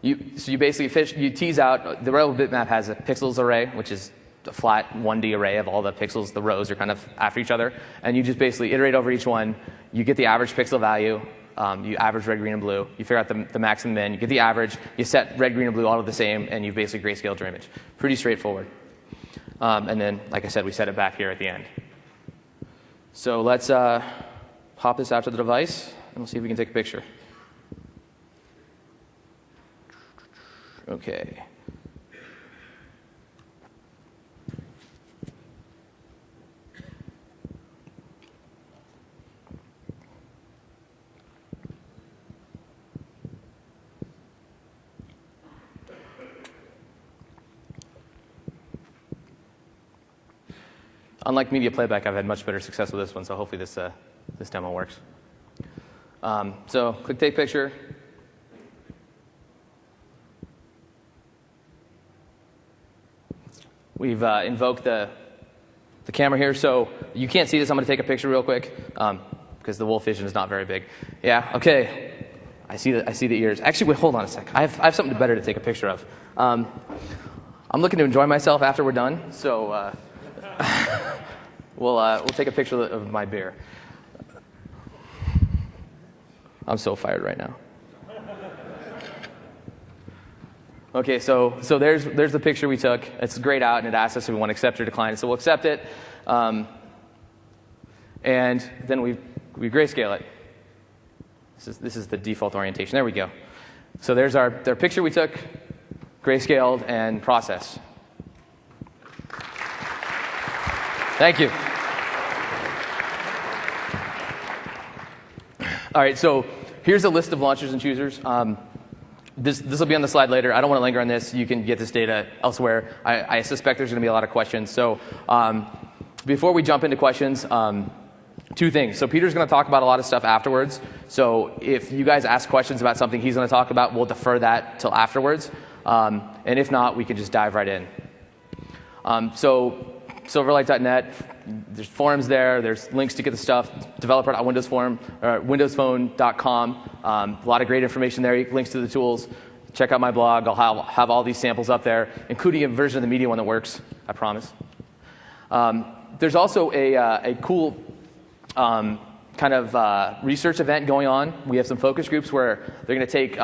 You basically you tease out, the writable bitmap has a pixels array, which is a flat 1D array of all the pixels. The rows are kind of after each other. And you just basically iterate over each one. You get the average pixel value. You average red, green, and blue. You figure out the max and min. You get the average. You set red, green, and blue all to the same, and you basically grayscaled your image. Pretty straightforward. And then, like I said, we set it back here at the end. So let's pop this out to the device, and we'll see if we can take a picture. OK. Unlike media playback, I've had much better success with this one, so hopefully this demo works. So click Take Picture. We've invoked the camera here, so you can't see this. I'm going to take a picture real quick because the wolf vision is not very big. Yeah, OK. I see the ears. Actually, wait, hold on a sec. I have something better to take a picture of. I'm looking to enjoy myself after we're done, so we'll take a picture of my beer. I'm so fired right now. OK, so there's the picture we took. It's grayed out, and it asks us if we want to accept or decline it. So we'll accept it, and then we grayscale it. This is the default orientation. There we go. So there's our picture we took, grayscaled, and processed. Thank you. All right, so here's a list of launchers and choosers. This will be on the slide later. I don't want to linger on this. You can get this data elsewhere. I suspect there's going to be a lot of questions. So before we jump into questions, two things. So Peter's going to talk about a lot of stuff afterwards. So if you guys ask questions about something he's going to talk about, we'll defer that till afterwards. And if not, we can just dive right in. So Silverlight.net, there's forums there. There's links to get the stuff. Developer.windowsphone.com. A lot of great information there. Links to the tools. Check out my blog. I'll have all these samples up there, including a version of the media one that works, I promise. There's also a cool kind of research event going on. We have some focus groups where they're going to take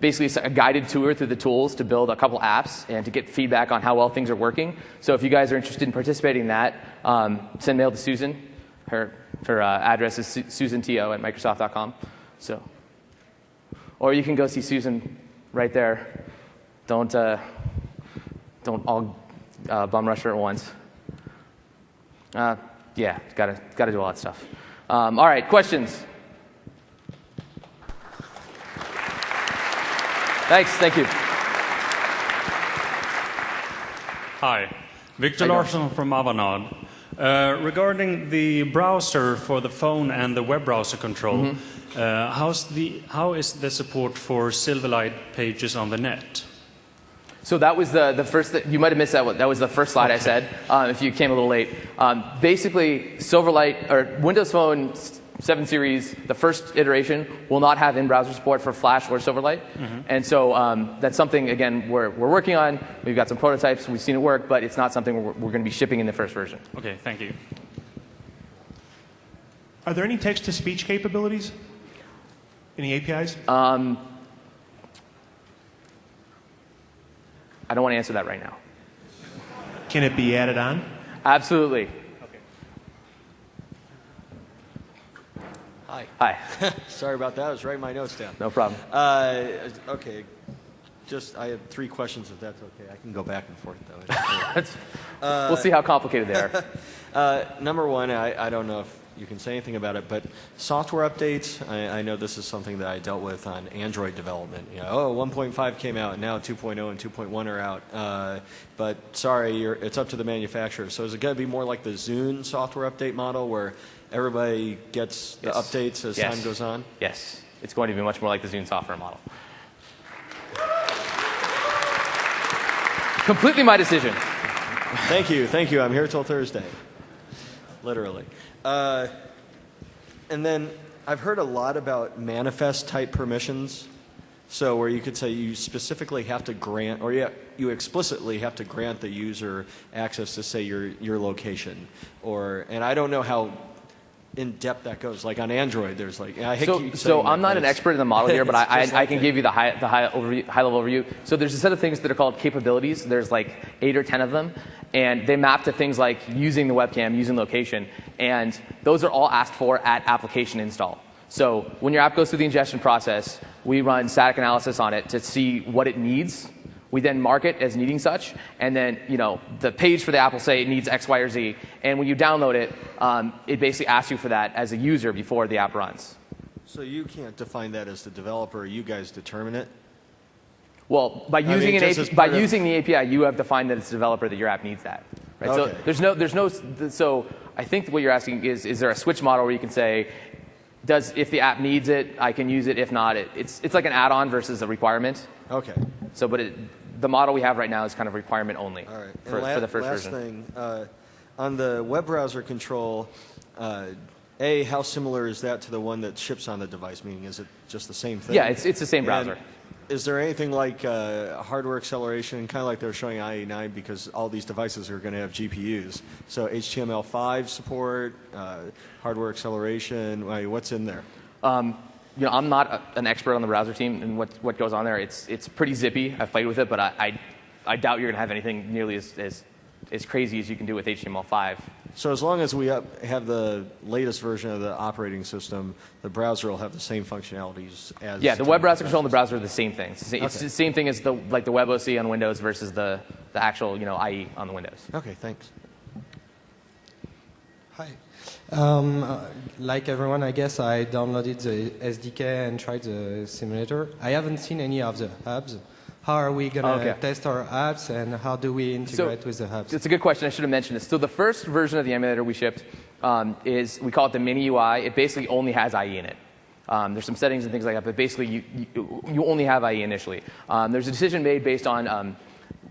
basically a guided tour through the tools to build a couple apps and to get feedback on how well things are working. So if you guys are interested in participating in that, send mail to Susan. Her address is susanto@microsoft.com. So, or you can go see Susan right there. Don't all bum rush her at once. Yeah, gotta do all that stuff. All right, questions. Thanks. Thank you. Hi, Victor Larsson from Avanade. Regarding the browser for the phone and the web browser control, how is the support for Silverlight pages on the net? So that was the first, you might have missed that one. That was the first slide I said, if you came a little late. Basically, Silverlight, or Windows Phone 7 series, the first iteration, will not have in-browser support for Flash or Silverlight. And so that's something, again, we're working on. We've got some prototypes. We've seen it work, but it's not something we're going to be shipping in the first version. Okay, thank you. Are there any text-to-speech capabilities? Any APIs? I don't want to answer that right now. Can it be added on? Absolutely. Hi. Hi. Sorry about that. I was writing my notes down. No problem. Okay. I had 3 questions, if that's okay. I can go back and forth, though. We'll see how complicated they are. Number 1, I don't know if you can say anything about it, but software updates, I know this is something that I dealt with on Android development. 1.5 came out, and now 2.0 and 2.1 are out. But sorry, it's up to the manufacturer. So is it going to be more like the Zune software update model where everybody gets the updates as time goes on? Yes. It's going to be much more like the Zune software model. Completely my decision. Thank you. Thank you. I'm here till Thursday. Literally. And then I've heard a lot about manifest type permissions. So where you could say you specifically have to grant, or you explicitly have to grant the user access to, say, your location. And I don't know how in depth that goes. Like on Android, there's like, I hate to keep saying so I'm that, not an expert in the model here, but I can give you the high level overview. So there's a set of things that are called capabilities. There's like 8 or 10 of them, and they map to things like using the webcam, using location, and those are all asked for at application install. So when your app goes through the ingestion process, we run static analysis on it to see what it needs. We then mark it as needing such, and then the page for the app will say it needs X, Y, or Z. And when you download it, it basically asks you for that as a user before the app runs. So you can't define that as the developer. You guys determine it? Well, by using the API, you have defined that it's a developer that your app needs that. Right? Okay. So so I think what you're asking is there a switch model where you can say, if the app needs it, I can use it. If not, it's like an add-on versus a requirement. Okay. So, but the model we have right now is kind of requirement only. All right. For the first last version. Thing, on the web browser control, how similar is that to the one that ships on the device? Meaning, is it just the same thing? Yeah, it's the same browser. And is there anything like hardware acceleration, kind of like they're showing IE9, because all these devices are going to have GPUs? So HTML5 support, hardware acceleration, what's in there? I'm not an expert on the browser team and what goes on there. It's pretty zippy. I've played with it, but I doubt you're going to have anything nearly as crazy as you can do with HTML5. So as long as we have the latest version of the operating system, the browser will have the same functionalities as... Yeah, the web browser control and the browser are the same thing. It's the same thing as the WebOC on Windows versus the actual IE on the Windows. Okay, thanks. Hi. Like everyone, I guess I downloaded the SDK and tried the simulator. I haven't seen any of the hubs. How are we going to test our apps, and how do we integrate with the hubs? It's a good question. I should have mentioned this. So the first version of the emulator we shipped we call it the mini UI. It basically only has IE in it. There's some settings and things like that, but basically you only have IE initially. There's a decision made based on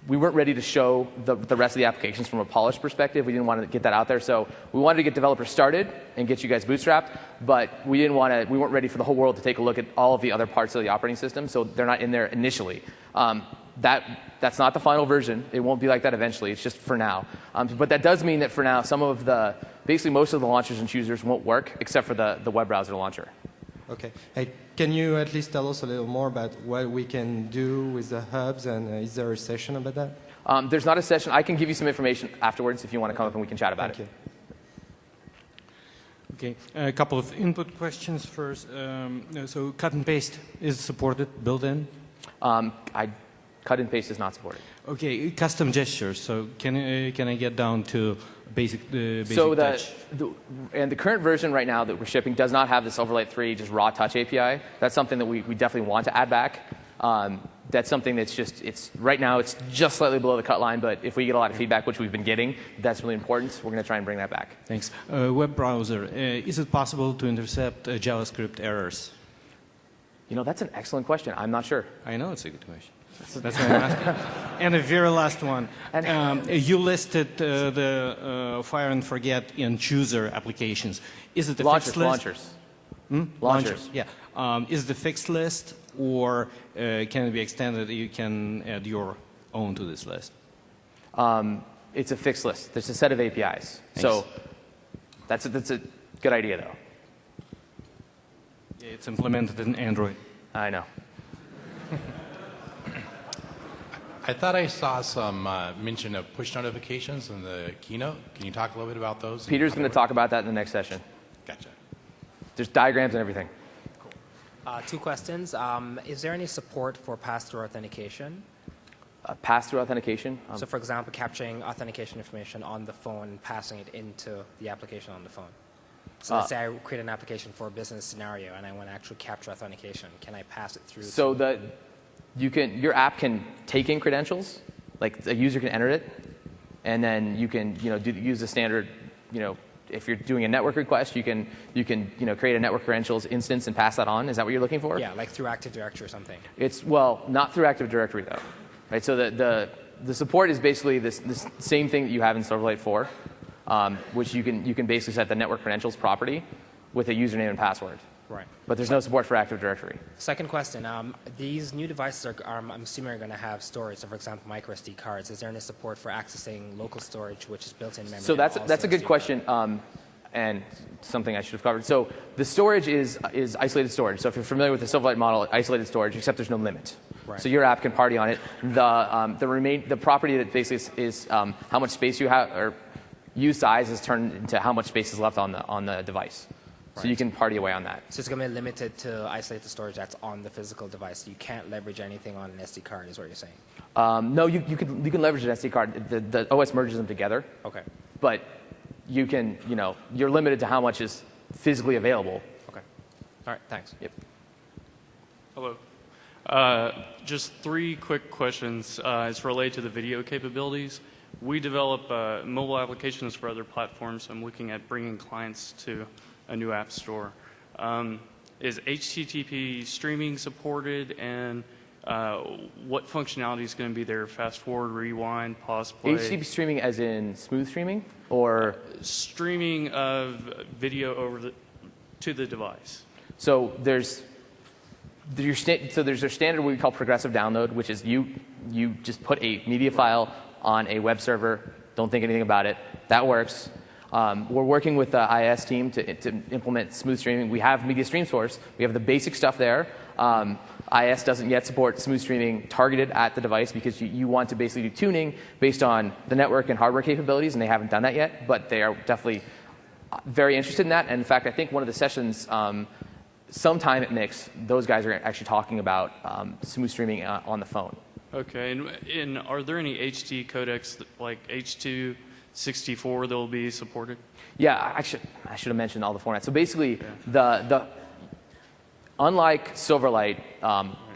we weren't ready to show the rest of the applications from a polished perspective. We didn't want to get that out there. So we wanted to get developers started and get you guys bootstrapped, but we weren't ready for the whole world to take a look at all of the other parts of the operating system, so they're not in there initially. That's not the final version. It won't be like that eventually. It's just for now. But that does mean that for now, basically most of the launchers and choosers won't work except for the web browser launcher. Okay. Hey, can you at least tell us a little more about what we can do with the hubs, and is there a session about that? There's not a session. I can give you some information afterwards if you want to come up and we can chat about Thank you. Okay, a couple of input questions first. So cut and paste is supported, built-in? Cut and paste is not supported. Okay, custom gestures. So can I get down to basic touch? And the current version right now that we're shipping does not have the Silverlight 3 just raw touch API. That's something that we definitely want to add back. That's something that's just, right now it's just slightly below the cut line, but if we get a lot of feedback, which we've been getting, that's really important. We're going to try and bring that back. Thanks. Web browser, is it possible to intercept JavaScript errors? That's an excellent question. I'm not sure. I know it's a good question. That's what I'm asking. And the very last one. You listed the fire and forget in chooser applications. Is it a fixed list? Launchers. Launchers, yeah. Is it a fixed list, or can it be extended? You can add your own to this list. It's a fixed list. There's a set of APIs. Thanks. So that's a good idea, though. Yeah, it's implemented in Android. I know. I thought I saw some mention of push notifications in the keynote. Can you talk a little bit about those? Peter's going to talk about that in the next session. Gotcha. There's diagrams and everything. Cool. 2 questions. Is there any support for pass-through authentication? Pass-through authentication? So, for example, capturing authentication information on the phone and passing it into the application on the phone. So let's say I create an application for a business scenario and I want to actually capture authentication. Can I pass it through? So your app can take in credentials, like a user can enter it, and then you can use the standard, if you're doing a network request, you can create a network credentials instance and pass that on. Is that what you're looking for? Yeah, like through Active Directory or something. Not through Active Directory though, right? So the support is basically this same thing that you have in Silverlight 4, which you can basically set the network credentials property with a username and password. Right. But there's no support for Active Directory. Second question. These new devices I'm assuming are going to have storage. So, for example, micro SD cards. Is there any support for accessing local storage, which is built-in memory? So that's a good question, and something I should have covered. So the storage is isolated storage. So if you're familiar with the Silverlight model, isolated storage, except there's no limit. Right. So your app can party on it. The property that basically is how much space you have, or use size is turned into how much space is left on the device. Right. So you can party away on that. So it's going to be limited to isolated storage that's on the physical device. You can't leverage anything on an SD card, is what you're saying? No, you can leverage an SD card. The OS merges them together. Okay. But you can, you're limited to how much is physically available. Okay. All right. Thanks. Yep. Hello. Just 3 quick questions. It's related to the video capabilities. We develop mobile applications for other platforms. I'm looking at bringing clients to a new app store. Is HTTP streaming supported, and what functionality is going to be there? Fast forward, rewind, pause, play? HTTP streaming as in smooth streaming, or? Streaming of video to the device. So there's a standard we call progressive download, which is you just put a media file on a web server, don't think anything about it. That works. We're working with the IIS team to implement smooth streaming. We have Media Stream Source. We have the basic stuff there. IIS doesn't yet support smooth streaming targeted at the device because you want to basically do tuning based on the network and hardware capabilities, and they haven't done that yet. But they are definitely very interested in that. And in fact, I think one of the sessions sometime at MIX, those guys are actually talking about smooth streaming on the phone. Okay. And are there any HD codecs like H.264 that will be supported? Yeah, I should have mentioned all the formats. So basically, unlike Silverlight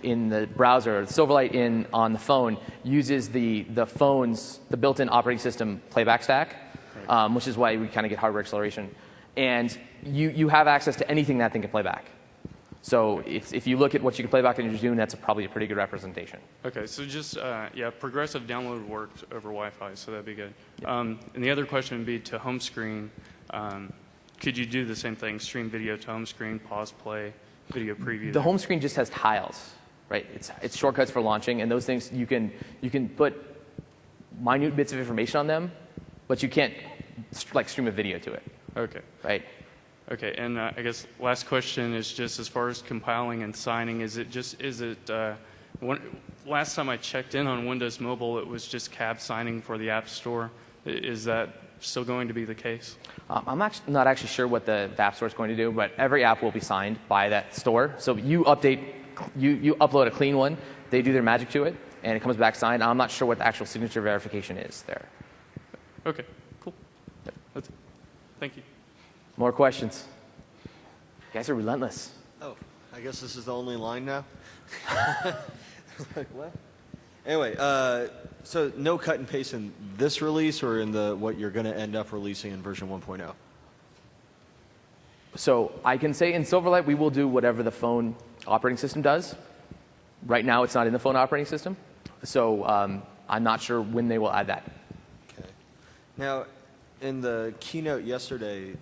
in the browser, Silverlight on the phone uses the built-in operating system playback stack, which is why we kind of get hardware acceleration. And you have access to anything that thing can play back. So if you look at what you can play back on your Zune, that's probably a pretty good representation. Okay, so just, progressive download worked over Wi-Fi, so that'd be good. And the other question would be to home screen. Could you do the same thing, stream video to home screen, pause, play, video preview? The home screen just has tiles, right? It's shortcuts for launching, and those things you can put minute bits of information on them, but you can't stream a video to it. Okay. Right. Okay, and I guess last question is just as far as compiling and signing, last time I checked in on Windows Mobile, it was just cab signing for the App Store. Is that still going to be the case? I'm not actually sure what the App Store is going to do, but every app will be signed by that store. So you upload a clean one, they do their magic to it, and it comes back signed. I'm not sure what the actual signature verification is there. Okay, cool. That's it. Thank you. More questions? You guys are relentless. Oh, I guess this is the only line now. Like what? Anyway, so no cut and paste in this release or in what you're going to end up releasing in version 1.0? So I can say in Silverlight we will do whatever the phone operating system does. Right now it's not in the phone operating system, so I'm not sure when they will add that. Okay. Now, in the keynote yesterday,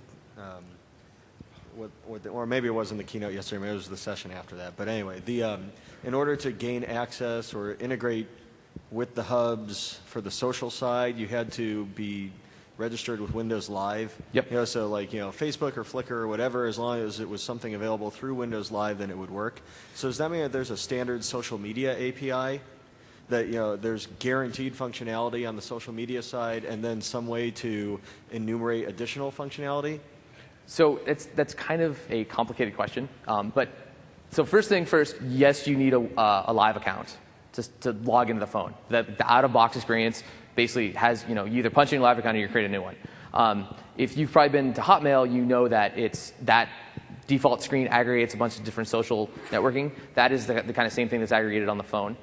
or maybe it wasn't the keynote yesterday, maybe it was the session after that. But anyway, in order to gain access or integrate with the hubs for the social side, you had to be registered with Windows Live. Yep. You know, so like Facebook or Flickr or whatever, as long as it was something available through Windows Live, then it would work. So does that mean that there's a standard social media API? That there's guaranteed functionality on the social media side, and then some way to enumerate additional functionality? So that's kind of a complicated question. So first thing first, yes, you need a live account to log into the phone. The out-of-box experience basically has, you either punch in a live account or you create a new one. If you've probably been to Hotmail, you know that that default screen aggregates a bunch of different social networking. That is the kind of same thing that's aggregated on the phone.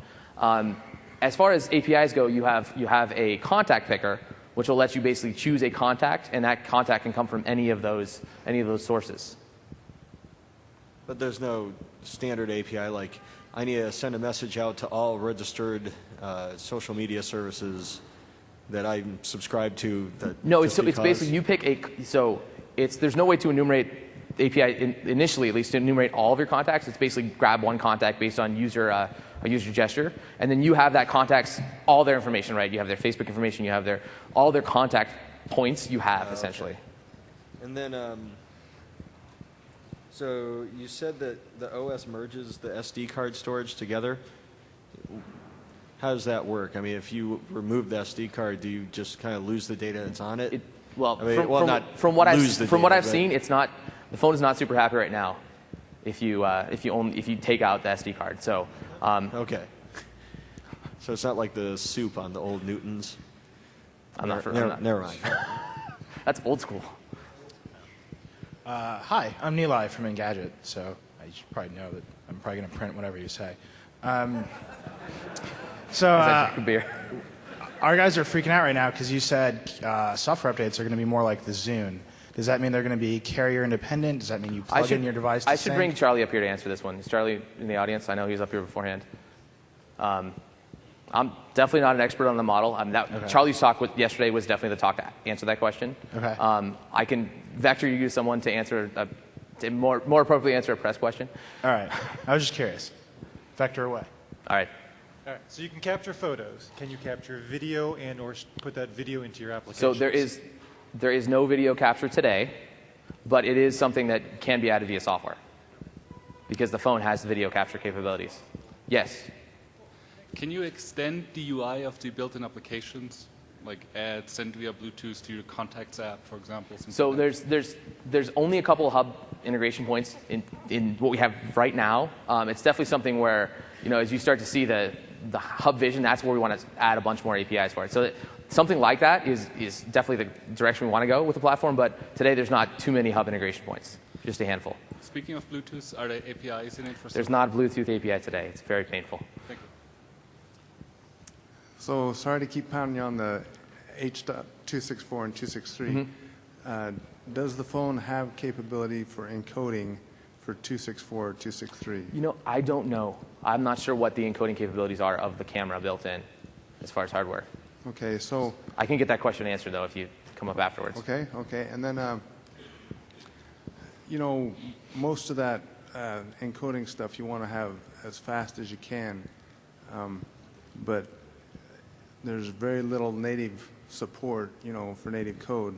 As far as APIs go, you have a contact picker, which will let you basically choose a contact, and that contact can come from any of those sources. But there's no standard API like I need to send a message out to all registered social media services that I'm subscribed to. No, it's basically you pick there's no way to enumerate API initially, at least, to enumerate all of your contacts. It's basically grab one contact based on a user gesture, and then you have that contact's all their information, right? You have their Facebook information, you have all their contact points you have, essentially. Okay. And then, so you said that the OS merges the SD card storage together. How does that work? I mean, if you remove the SD card, do you just kind of lose the data that's on it? From what I've seen, it's not. The phone is not super happy right now. If you take out the SD card, so. Okay. So it's not like the soup on the old Newtons. Never mind. That's old school. Hi, I'm Nilay from Engadget, so you should probably know that I'm probably going to print whatever you say. Our guys are freaking out right now because you said software updates are going to be more like the Zune. Does that mean they're going to be carrier independent? Does that mean you plug in your device to I should sync? bring Charlie up here to answer this one. Is Charlie in the audience? I know he was up here beforehand. I'm definitely not an expert on the model. Okay. Charlie's talk yesterday was definitely the talk to answer that question. Okay. I can vector you to someone to answer to more appropriately answer a press question. All right. I was just curious. Vector away. All right. All right. So you can capture photos. Can you capture video and/or put that video into your application? So there is no video capture today, but it is something that can be added via software because the phone has video capture capabilities. Yes. Can you extend the UI of the built-in applications, like add, send via Bluetooth to your contacts app, for example? So there's only a couple of hub integration points in what we have right now. It's definitely something where, as you start to see the hub vision, that's where we want to add a bunch more APIs for it. So something like that is definitely the direction we want to go with the platform, but today there's not too many hub integration points, just a handful. Speaking of Bluetooth, are there APIs in it for There's not a Bluetooth API today. It's very painful. Thank you. So sorry to keep pounding you on the H.264 and 263. Mm-hmm. Does the phone have capability for encoding for 264 or 263? I don't know. I'm not sure what the encoding capabilities are of the camera built in as far as hardware. Okay, so I can get that question answered, though, if you come up afterwards. Okay. And then, most of that encoding stuff you want to have as fast as you can, but there's very little native support, for native code.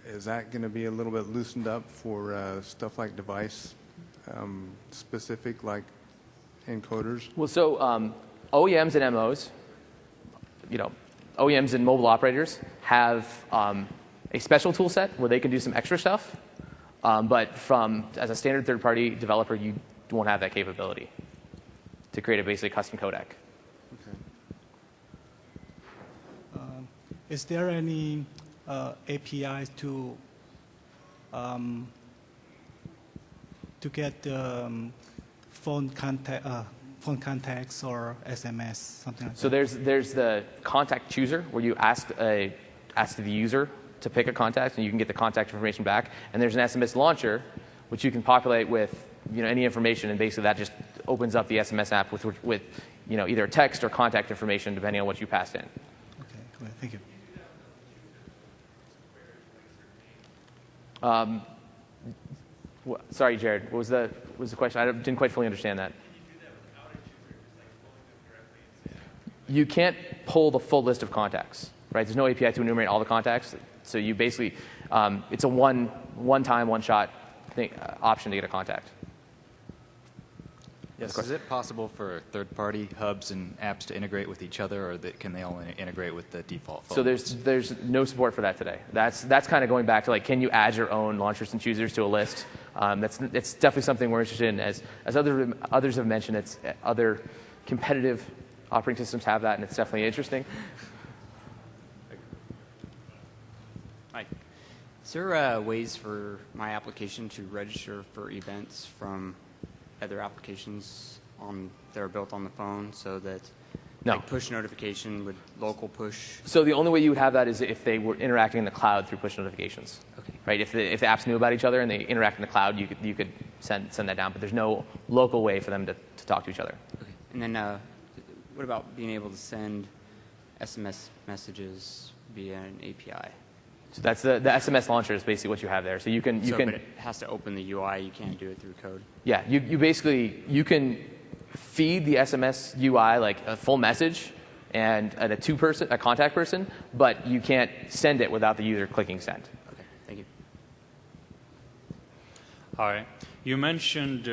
Is that going to be a little bit loosened up for stuff like device specific, like encoders? Well, so OEMs and MOs, OEMs and mobile operators have a special tool set where they can do some extra stuff, but as a standard third-party developer, you won't have that capability to create a basically custom codec. Is there any APIs to get phone contact phone contacts or SMS, something like So that? there's the contact chooser where you ask the user to pick a contact, and you can get the contact information back. And there's an SMS launcher, which you can populate with any information, and basically that just opens up the SMS app with either text or contact information, depending on what you passed in. Okay, cool. Thank you. Sorry, Jared. What was the question? I didn't quite fully understand that. You can't pull the full list of contacts, right? There's no API to enumerate all the contacts. So you basically, it's a one-time, one-shot option to get a contact. Yes. Is it possible for third-party hubs and apps to integrate with each other, or can they only integrate with the default phone? So there's no support for that today. That's kind of going back to can you add your own launchers and choosers to a list? It's definitely something we're interested in. As others have mentioned, it's other competitive operating systems have that, and it's definitely interesting. Hi. Is there ways for my application to register for events from other applications that are built on the phone, so that push notification with local push? So the only way you would have that is if they were interacting in the cloud through push notifications. Okay. Right? If the apps knew about each other and they interact in the cloud, you could send that down, but there's no local way for them to talk to each other. Okay. And then what about being able to send SMS messages via an API? So that's the SMS launcher is basically what you have there. So you can but it has to open the UI. You can't do it through code. Yeah, you basically you can feed the SMS UI like a full message and a contact person, but you can't send it without the user clicking send. Okay, thank you. Hi. You mentioned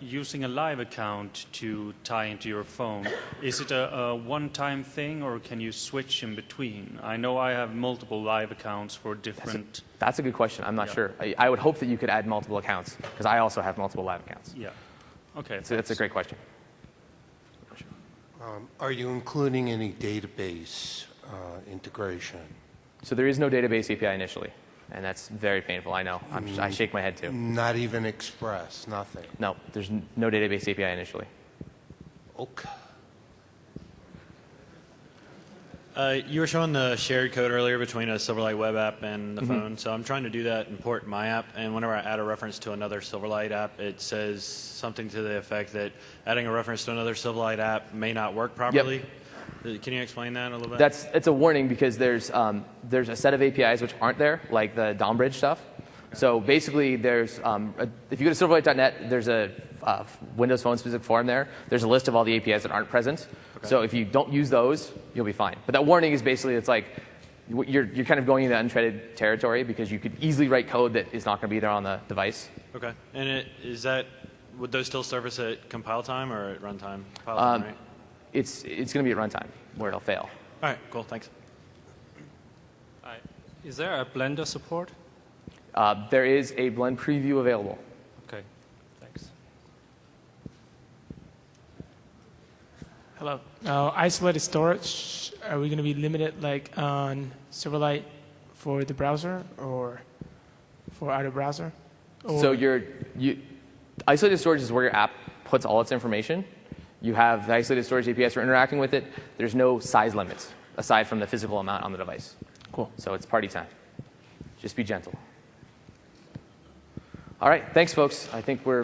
using a live account to tie into your phone. Is it a one-time thing, or can you switch in between? I know I have multiple live accounts for different... That's a good question. I'm not sure. I would hope that you could add multiple accounts, because I also have multiple live accounts. Yeah. Okay. So that's a great question. Are you including any database integration? So there is no database API initially. And that's very painful, I know. I shake my head too. Not even Express, nothing? No, there's no database API initially. Okay. You were showing the shared code earlier between a Silverlight web app and the phone. So I'm trying to do that, import my app, and whenever I add a reference to another Silverlight app, it says something to the effect that adding a reference to another Silverlight app may not work properly. Yep. Can you explain that a little bit? It's a warning because there's a set of APIs which aren't there, like the DOM bridge stuff. Okay. So basically, there's if you go to Silverlight.net, there's a Windows Phone specific forum there. There's a list of all the APIs that aren't present. Okay. So if you don't use those, you'll be fine. But that warning is basically it's like you're kind of going into untreaded territory because you could easily write code that is not going to be there on the device. Okay. And would those still service at compile time or at runtime? Compile time, right? It's going to be at runtime where it'll fail. All right, cool, thanks. Is there a Blender support? There is a Blend preview available. Okay, thanks. Hello. Isolated storage, are we going to be limited like on Silverlight for the browser or for either browser? Or So isolated storage is where your app puts all its information. You have the isolated storage APIs for interacting with it. There's no size limits aside from the physical amount on the device. Cool. So it's party time. Just be gentle. All right, thanks, folks. I think we're